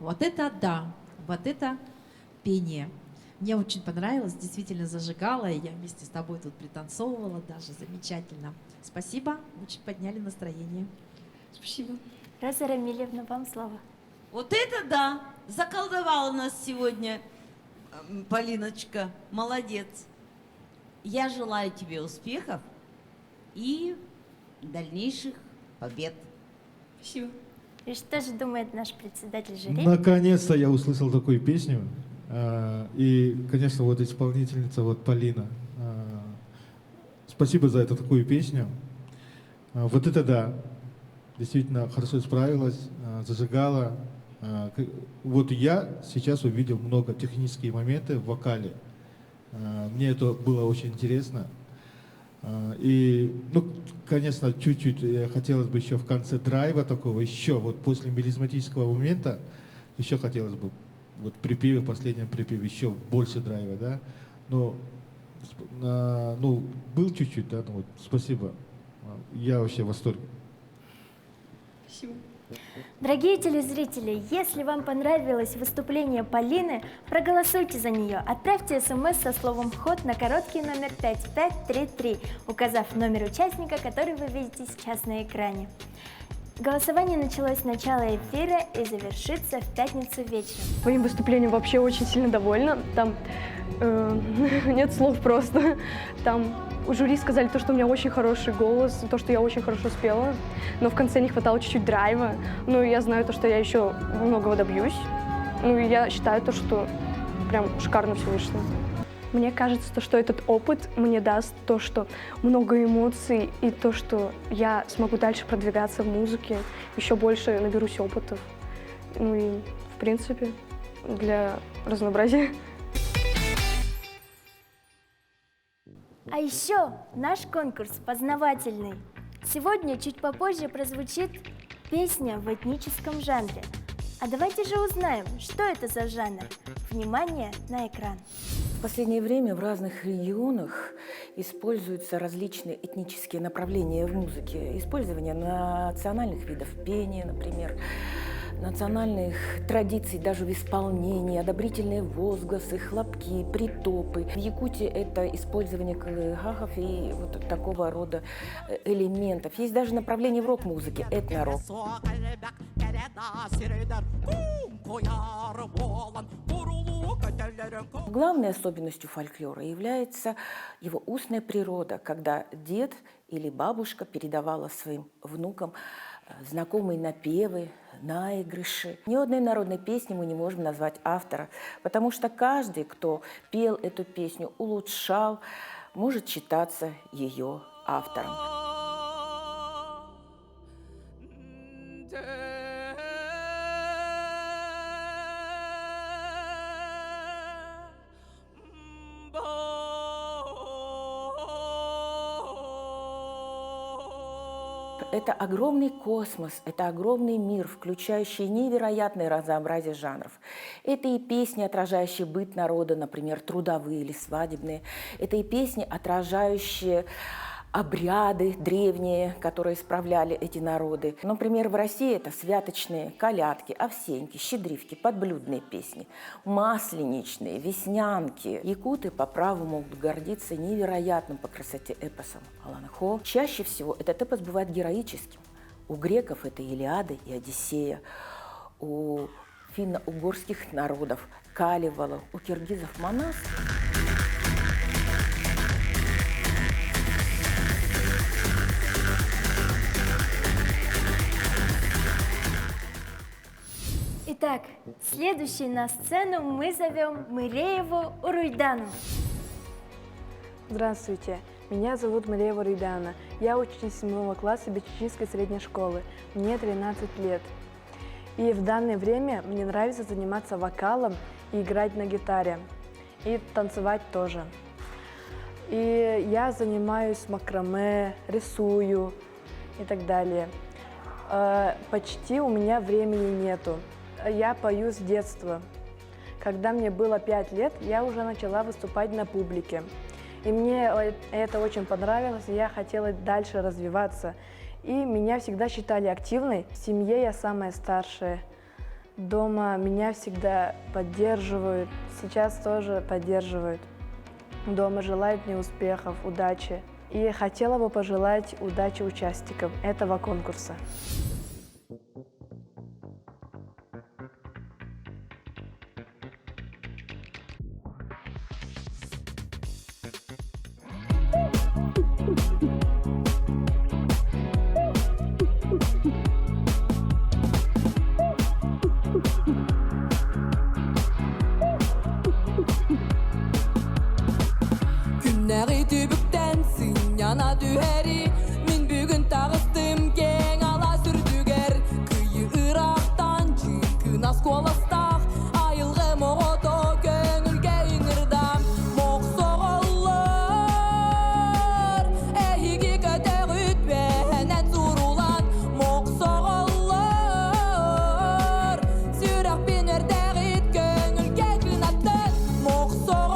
Вот это да, вот это пение. Мне очень понравилось, действительно зажигала, и я вместе с тобой тут пританцовывала, даже замечательно. Спасибо, очень подняли настроение. Спасибо. Роза Рамильевна, вам слово. Вот это да! Заколдовала нас сегодня Полиночка. Молодец. Я желаю тебе успехов и дальнейших побед. Спасибо. И что же думает наш председатель жюри? Наконец-то я услышал такую песню. И, конечно, вот исполнительница, вот Полина. Спасибо за эту такую песню. Вот это да, действительно хорошо справилась, зажигала. Вот я сейчас увидел много технических моментов в вокале. Мне это было очень интересно. И, ну, конечно, чуть-чуть хотелось бы еще в конце драйва такого, еще вот после мелизматического момента, еще хотелось бы вот припеве, в последнем припеве еще больше драйва, да. Но, ну, был чуть-чуть, да, ну вот, спасибо. Я вообще в восторге. Спасибо. Дорогие телезрители, если вам понравилось выступление Полины, проголосуйте за нее. Отправьте смс со словом «Вход» на короткий номер 5533, указав номер участника, который вы видите сейчас на экране. Голосование началось с начала эфира и завершится в пятницу вечером. Моим выступлением вообще очень сильно довольна. Там нет слов просто. Там у жюри сказали то, что у меня очень хороший голос, то, что я очень хорошо спела, но в конце не хватало чуть-чуть драйва. Ну, я знаю то, что я еще многого добьюсь. Ну, и я считаю то, что прям шикарно все вышло. Мне кажется, что этот опыт мне даст то, что много эмоций, и то, что я смогу дальше продвигаться в музыке, еще больше наберусь опытов. Ну и, в принципе, для разнообразия. А еще наш конкурс познавательный. Сегодня чуть попозже прозвучит песня в этническом жанре. А давайте же узнаем, что это за жанр. Внимание на экран. В последнее время в разных регионах используются различные этнические направления в музыке. Использование национальных видов пения, например, национальных традиций даже в исполнении, одобрительные возгласы, хлопки, притопы. В Якутии это использование калыгахов и вот такого рода элементов. Есть даже направление в рок-музыке – этно-рок. Главной особенностью фольклора является его устная природа, когда дед или бабушка передавала своим внукам знакомые напевы, наигрыши. Ни одной народной песни мы не можем назвать автора, потому что каждый, кто пел эту песню, улучшал, может считаться ее автором. Это огромный космос, это огромный мир, включающий невероятное разнообразие жанров. Это и песни, отражающие быт народа, например, трудовые или свадебные. Это и песни, отражающие обряды древние, которые справляли эти народы. Например, в России это святочные, колядки, овсеньки, щедривки, подблюдные песни, масленичные, веснянки. Якуты по праву могут гордиться невероятным по красоте эпосом Аланхо. Чаще всего этот эпос бывает героическим. У греков это Илиада и Одиссея, у финно-угорских народов Калевала, у киргизов Манас. Итак, следующей на сцену мы зовем Мырееву Уруйдану. Здравствуйте, меня зовут Мыреева Уруйдана. Я учитель 7 класса Бичичинской средней школы. Мне 13 лет. И в данное время мне нравится заниматься вокалом и играть на гитаре. И танцевать тоже. И я занимаюсь макраме, рисую и так далее. Почти у меня времени нету. Я пою с детства. Когда мне было 5 лет, я уже начала выступать на публике. И мне это очень понравилось, и я хотела дальше развиваться. И меня всегда считали активной. В семье я самая старшая. Дома меня всегда поддерживают, сейчас тоже поддерживают. Дома желают мне успехов, удачи. И хотела бы пожелать удачи участникам этого конкурса. Günleri dübüktensin yana düheri Min bugün tağıstım keng ala sürdüger Kıyı Irak'tan çıkın askolastağ Ayılgı moğoto köngülge ingirdam Moğ soğullar Ehigi köte gütbenet zurulan Moğ soğullar Sürek biner dağıt köngülge kınattın Moğ soğullar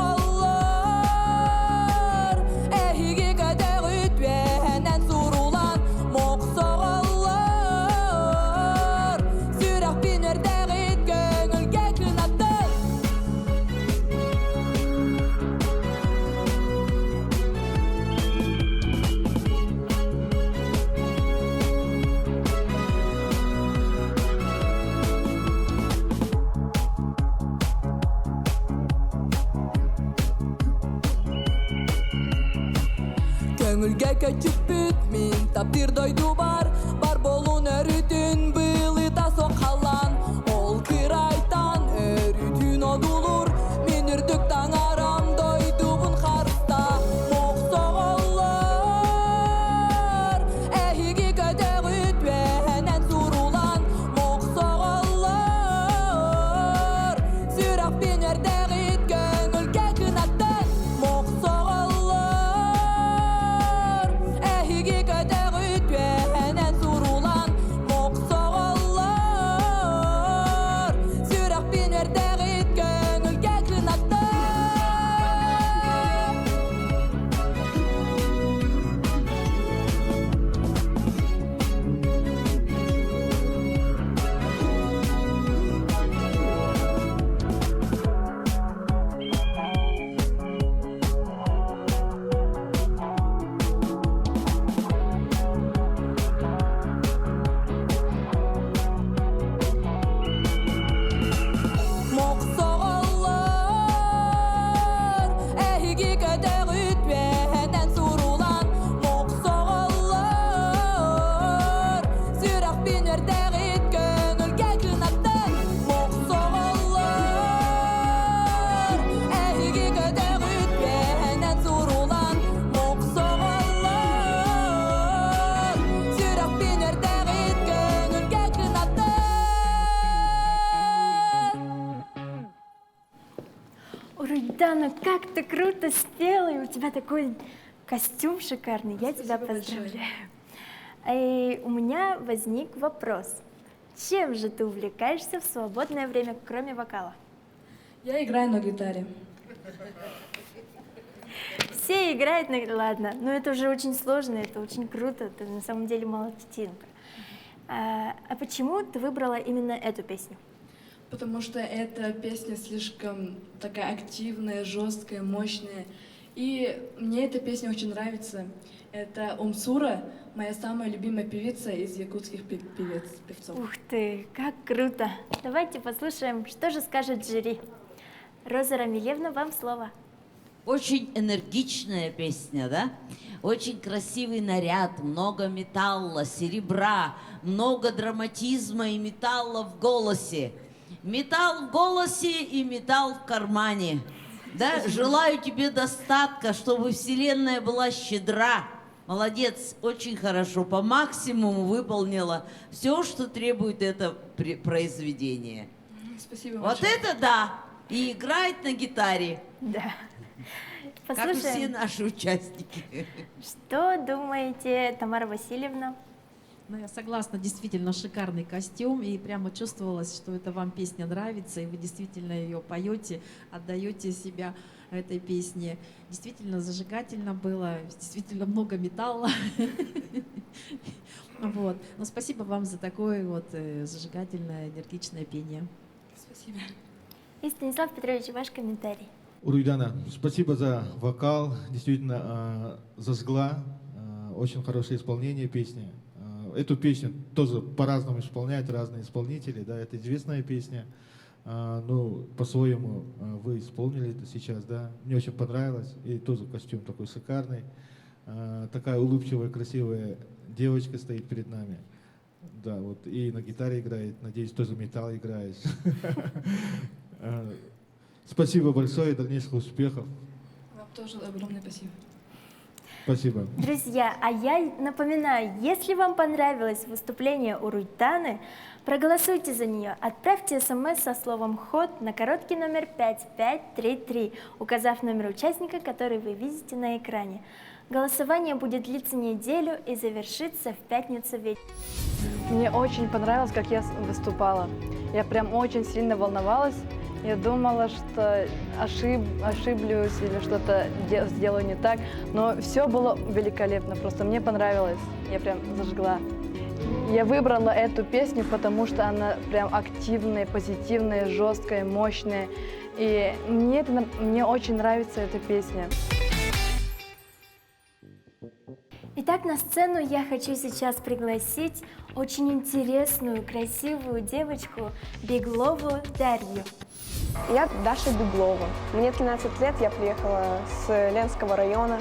көчүп бүтмин тапдирдойду бар болун өрүтүн былыта сокалан ол кырайтан өрүтүн одулур мен үрдүк таң арам дойдубун карста моксоголлор эхиги көтөгүт венен сурулан моксоголлор сүрак бинердегит көңүлгө кынаттан моксоголлор эхиги көтөгүт венен сурулан моксоголлор сүрак бинердегит көңүлгө кынаттан моксоголлор эхиги көтөгүт венен сурулан моксоголлор сүрак бинердегит көңүлгө кынаттан моксоголлор эхиги көтөгүт венен сурулан моксоголлор сүрак бинердегит көңүлгө кынаттан. Уруйдана, как ты круто спела, и у тебя такой костюм шикарный, я тебя поздравляю. И у меня возник вопрос. Чем же ты увлекаешься в свободное время, кроме вокала? Я играю на гитаре. Все играют на... Ладно, но это уже очень сложно, это очень круто, ты на самом деле молодчинка. А почему ты выбрала именно эту песню? Потому что эта песня слишком такая активная, жесткая, мощная. И мне эта песня очень нравится. Это Умсура, моя самая любимая певица из якутских певцов. Ух ты, как круто! Давайте послушаем, что же скажет жюри. Роза Рамилевна, вам слово. Очень энергичная песня, да? Очень красивый наряд, много металла, серебра, много драматизма и металла в голосе. Металл в голосе и металл в кармане. Да? Желаю тебе достатка, чтобы вселенная была щедра. Молодец, очень хорошо, по максимуму выполнила все, что требует это произведение. Спасибо Вот большое. это да! И играет на гитаре. Да. Как и все наши участники. Что думаете, Тамара Васильевна? Ну, я согласна, действительно шикарный костюм, и прямо чувствовалось, что это вам песня нравится, и вы действительно ее поете, отдаете себя этой песне. Действительно зажигательно было, действительно много металла. Вот. Но спасибо вам за такое вот зажигательное, энергичное пение. Спасибо. И Станислав Петрович, ваш комментарий. Уруйдана, спасибо за вокал, действительно зажгла, очень хорошее исполнение песни. Эту песню тоже по-разному исполняют разные исполнители, да, это известная песня, ну, по-своему вы исполнили это сейчас, да, мне очень понравилось, и тоже костюм такой шикарный, такая улыбчивая, красивая девочка стоит перед нами, да, вот, и на гитаре играет, надеюсь, тоже металл играешь. Спасибо большое, дальнейших успехов. Вам тоже огромное спасибо. Спасибо. Друзья, а я напоминаю, если вам понравилось выступление Уруйтаны, проголосуйте за нее. Отправьте смс со словом «ход» на короткий номер 5533, указав номер участника, который вы видите на экране. Голосование будет длиться неделю и завершится в пятницу вечером. Мне очень понравилось, как я выступала. Я прям очень сильно волновалась. Я думала, что ошиблюсь или что-то сделаю не так, но все было великолепно, просто мне понравилось, я прям зажгла. Я выбрала эту песню, потому что она прям активная, позитивная, жесткая, мощная, и мне очень нравится эта песня. Итак, на сцену я хочу сейчас пригласить очень интересную, красивую девочку Беглову Дарью. Я Даша Беглова. Мне 13 лет, я приехала с Ленского района.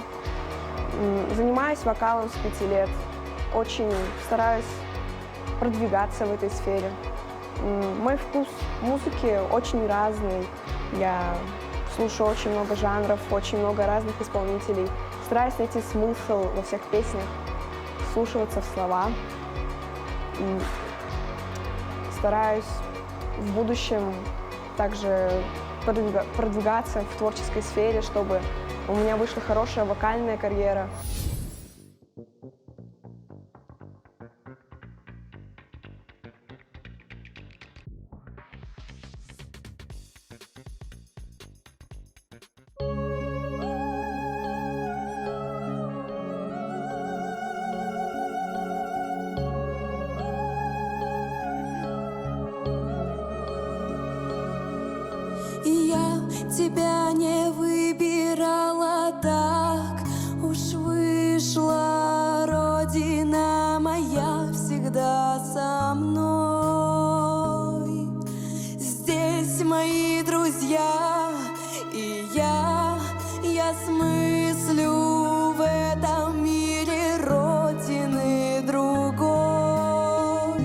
Занимаюсь вокалом с 5 лет. Очень стараюсь продвигаться в этой сфере. Мой вкус музыки очень разный. Я слушаю очень много жанров, очень много разных исполнителей. Стараюсь найти смысл во всех песнях, вслушиваться в слова. Стараюсь в будущем также продвигаться в творческой сфере, чтобы у меня вышла хорошая вокальная карьера. Я тебя не выбирала, так уж вышла. Родина моя всегда со мной. Здесь мои друзья, и я смыслю в этом мире родины другой.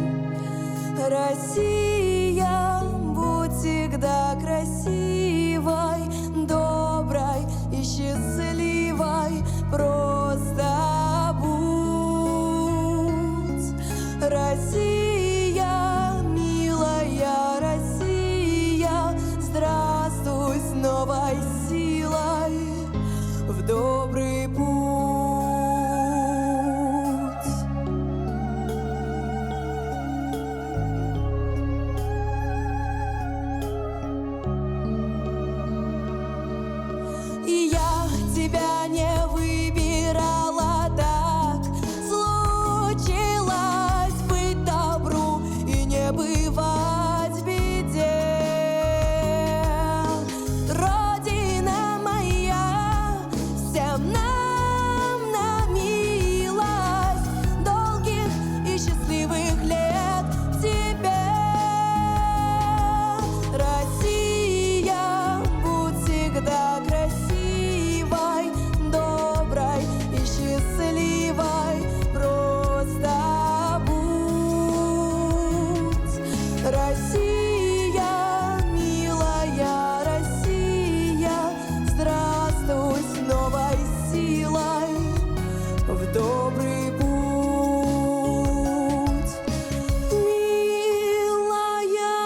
Россия, будь всегда красивой, доброй и счастливой, просто будь. Россия, милая Россия, здравствуй с новой силой в добрый путь. И я тебя не выбирала, так случилось быть добру и не бывать беде. Родина моя, всем нам на милость, долгих и счастливых лет тебе. Россия, будь всегда красивой, доброй и счастливой, просто будь. Россия, милая Россия, здравствуй с новой силой в добрый путь. Милая моя,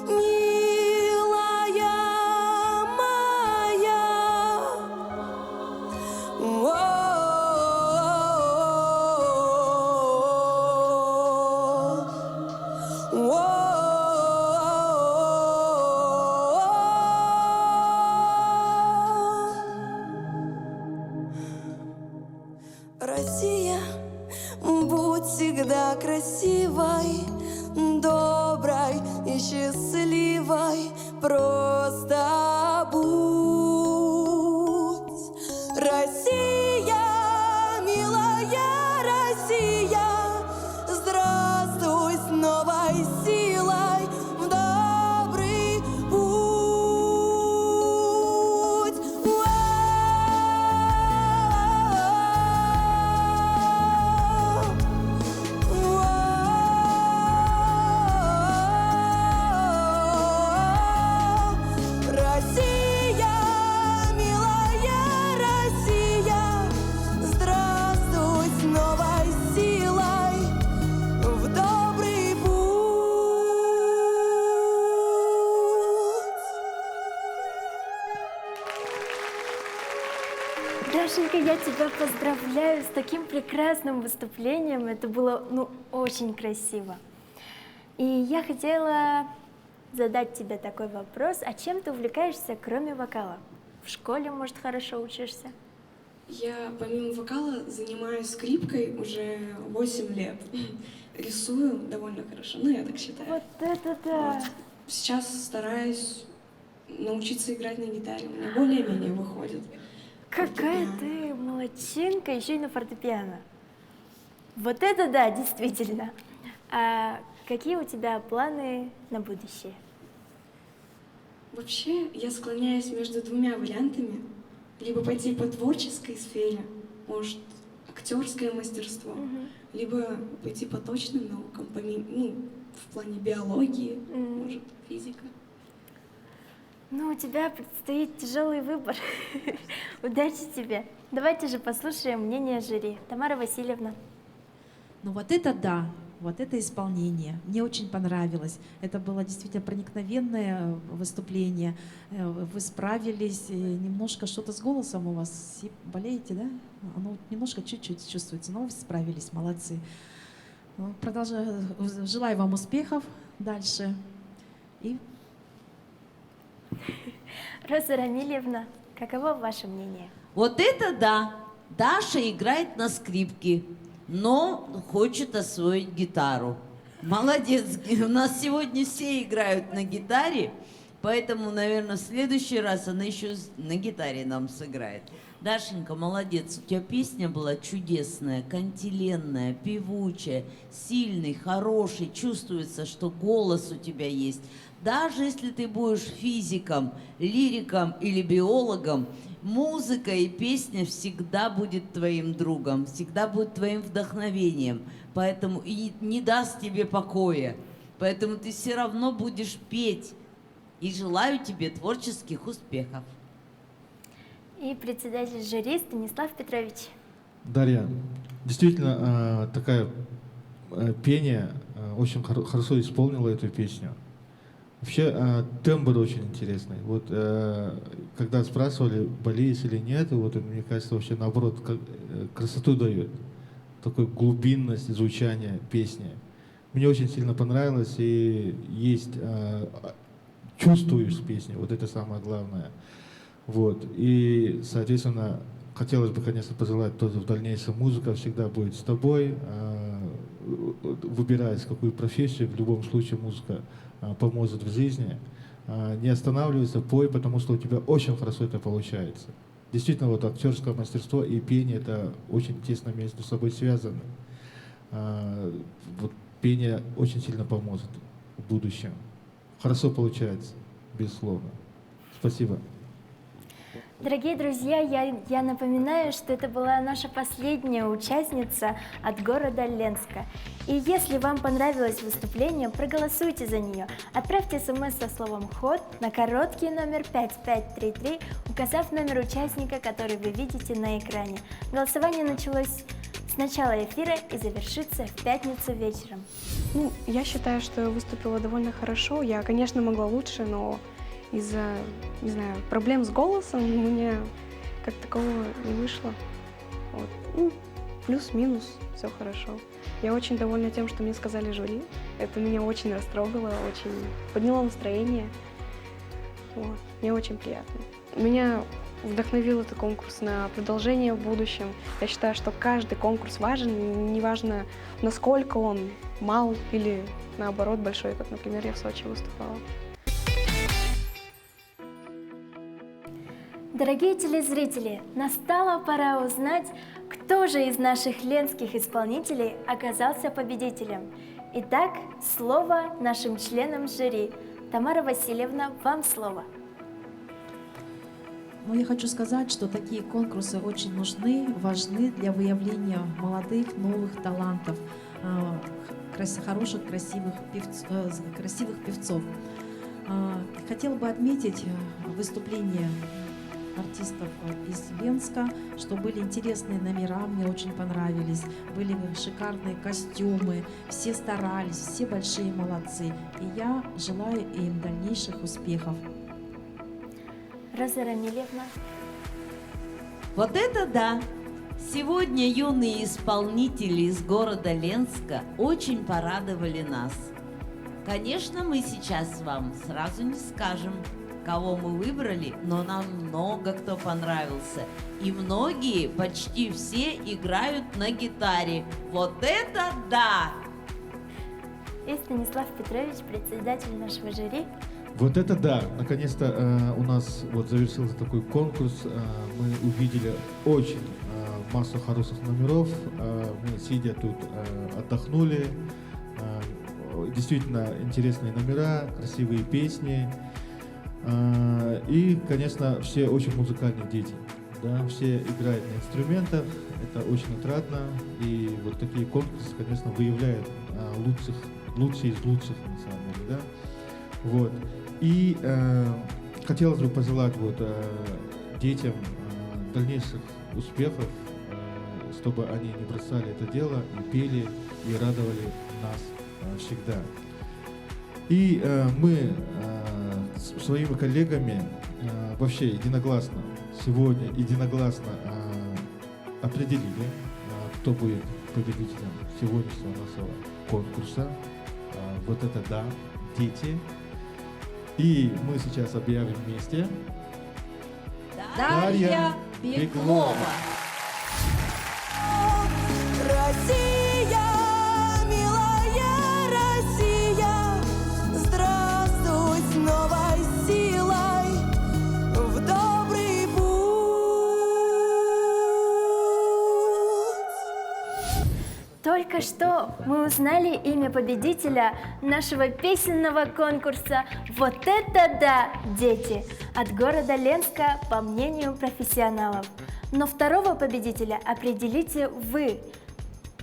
милая моя. Россия, будь всегда красивой, доброй и счастливой, просто будь. Россия, милая Россия, здравствуй с новой силой в добрый путь. Россия, милая Россия, здравствуй с новой силой в добрый путь. Дашенька, я тебя поздравляю с таким прекрасным выступлением. Это было, очень красиво. И я хотела задать тебе такой вопрос. А чем ты увлекаешься, кроме вокала? В школе, может, хорошо учишься? Я помимо вокала занимаюсь скрипкой уже 8 лет. Рисую довольно хорошо, я так считаю. Вот это да! Вот. Сейчас стараюсь научиться играть на гитаре, у меня более-менее выходит. Какая ты молодчинка, еще и на фортепиано. Вот это да, действительно. А какие у тебя планы на будущее? Вообще, я склоняюсь между двумя вариантами. Либо пойти по творческой сфере, может, актерское мастерство, либо пойти по точным наукам, в плане биологии, может, физика. Ну, у тебя предстоит тяжелый выбор. Удачи тебе. Давайте же послушаем мнение жюри. Тамара Васильевна. Ну вот это да, вот это исполнение. Мне очень понравилось. Это было действительно проникновенное выступление. Вы справились. Немножко что-то с голосом у вас. Болеете, да? Оно немножко чуть-чуть чувствуется, но вы справились. Молодцы. Продолжаю. Желаю вам успехов дальше. И Роза Рамильевна, каково ваше мнение? Вот это да! Даша играет на скрипке, но хочет освоить гитару. Молодец! У нас сегодня все играют на гитаре, поэтому, наверное, в следующий раз она еще на гитаре нам сыграет. Дашенька, молодец, у тебя песня была чудесная, кантиленная, певучая, сильный, хороший, чувствуется, что голос у тебя есть. Даже если ты будешь физиком, лириком или биологом, музыка и песня всегда будет твоим другом, всегда будет твоим вдохновением, поэтому и не даст тебе покоя. Поэтому ты все равно будешь петь. И желаю тебе творческих успехов. И председатель жюри Станислав Петрович. Дарья, действительно, такое пение, очень хорошо исполнила эту песню. Вообще, тембр очень интересный. Вот, когда спрашивали, болеешь или нет, вот, мне кажется, вообще наоборот, красоту дает. Такой глубинность звучания песни. Мне очень сильно понравилось, и есть, чувствуешь песню, вот это самое главное. Вот, и, соответственно, хотелось бы, конечно, пожелать тоже в дальнейшем, музыка всегда будет с тобой, выбираясь какую профессию, в любом случае музыка поможет в жизни. Не останавливайся, пой, потому что у тебя очень хорошо это получается. Действительно, вот актерское мастерство и пение — это очень тесно между собой связаны. Вот пение очень сильно поможет в будущем. Хорошо получается, безусловно. Спасибо. Дорогие друзья, я напоминаю, что это была наша последняя участница от города Ленска. И если вам понравилось выступление, проголосуйте за нее. Отправьте смс со словом «ход» на короткий номер 5533, указав номер участника, который вы видите на экране. Голосование началось с начала эфира и завершится в пятницу вечером. Ну, я считаю, что я выступила довольно хорошо. Я, конечно, могла лучше, но из-за, не знаю, проблем с голосом у меня как такового не вышло. Вот. Ну, плюс-минус, все хорошо. Я очень довольна тем, что мне сказали жюри. Это меня очень растрогало, очень подняло настроение. Вот. Мне очень приятно. Меня вдохновил этот конкурс на продолжение в будущем. Я считаю, что каждый конкурс важен, неважно, насколько он мал или, наоборот, большой, как, например, я в Сочи выступала. Дорогие телезрители, настала пора узнать, кто же из наших ленских исполнителей оказался победителем. Итак, слово нашим членам жюри. Тамара Васильевна, вам слово. Ну, я хочу сказать, что такие конкурсы очень нужны, важны для выявления молодых, новых талантов, хороших, красивых певцов. Хотела бы отметить выступление артистов из Ленска, что были интересные номера, мне очень понравились, были шикарные костюмы, все старались, все большие молодцы, и я желаю им дальнейших успехов. Роза Рамильевна. Вот это да! Сегодня юные исполнители из города Ленска очень порадовали нас. Конечно, мы сейчас вам сразу не скажем, кого мы выбрали, но нам много кто понравился. И многие, почти все, играют на гитаре. Вот это да! И Станислав Петрович, председатель нашего жюри. Вот это да! Наконец-то у нас вот завершился такой конкурс. Мы увидели очень массу хороших номеров. Мы, сидя тут, отдохнули. Действительно интересные номера, красивые песни. И, конечно, все очень музыкальные дети. Да, все играют на инструментах, это очень отрадно. И вот такие конкурсы, конечно, выявляют лучшие из лучших, на самом деле. Да? Вот. И хотелось бы пожелать детям дальнейших успехов, чтобы они не бросали это дело и пели, и радовали нас всегда. И мы своими коллегами вообще единогласно определили, кто будет победителем сегодняшнего нашего конкурса. Вот это да, дети. И мы сейчас объявим вместе. Дарья Беглова. Россия, милая Россия, здравствуй с новой силой в добрый путь. Только что мы узнали имя победителя нашего песенного конкурса «Вот это да, дети!» от города Ленска, по мнению профессионалов. Но второго победителя определите вы,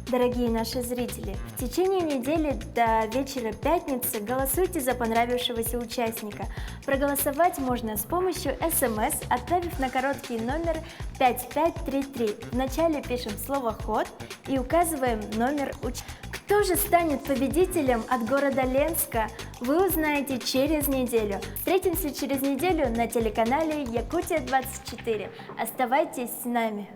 дорогие наши зрители. В течение недели до вечера пятницы голосуйте за понравившегося участника. Проголосовать можно с помощью СМС, отправив на короткий номер 5533. Вначале пишем слово «ход» и указываем номер участника. Кто же станет победителем от города Ленска, вы узнаете через неделю. Встретимся через неделю на телеканале Якутия 24. Оставайтесь с нами.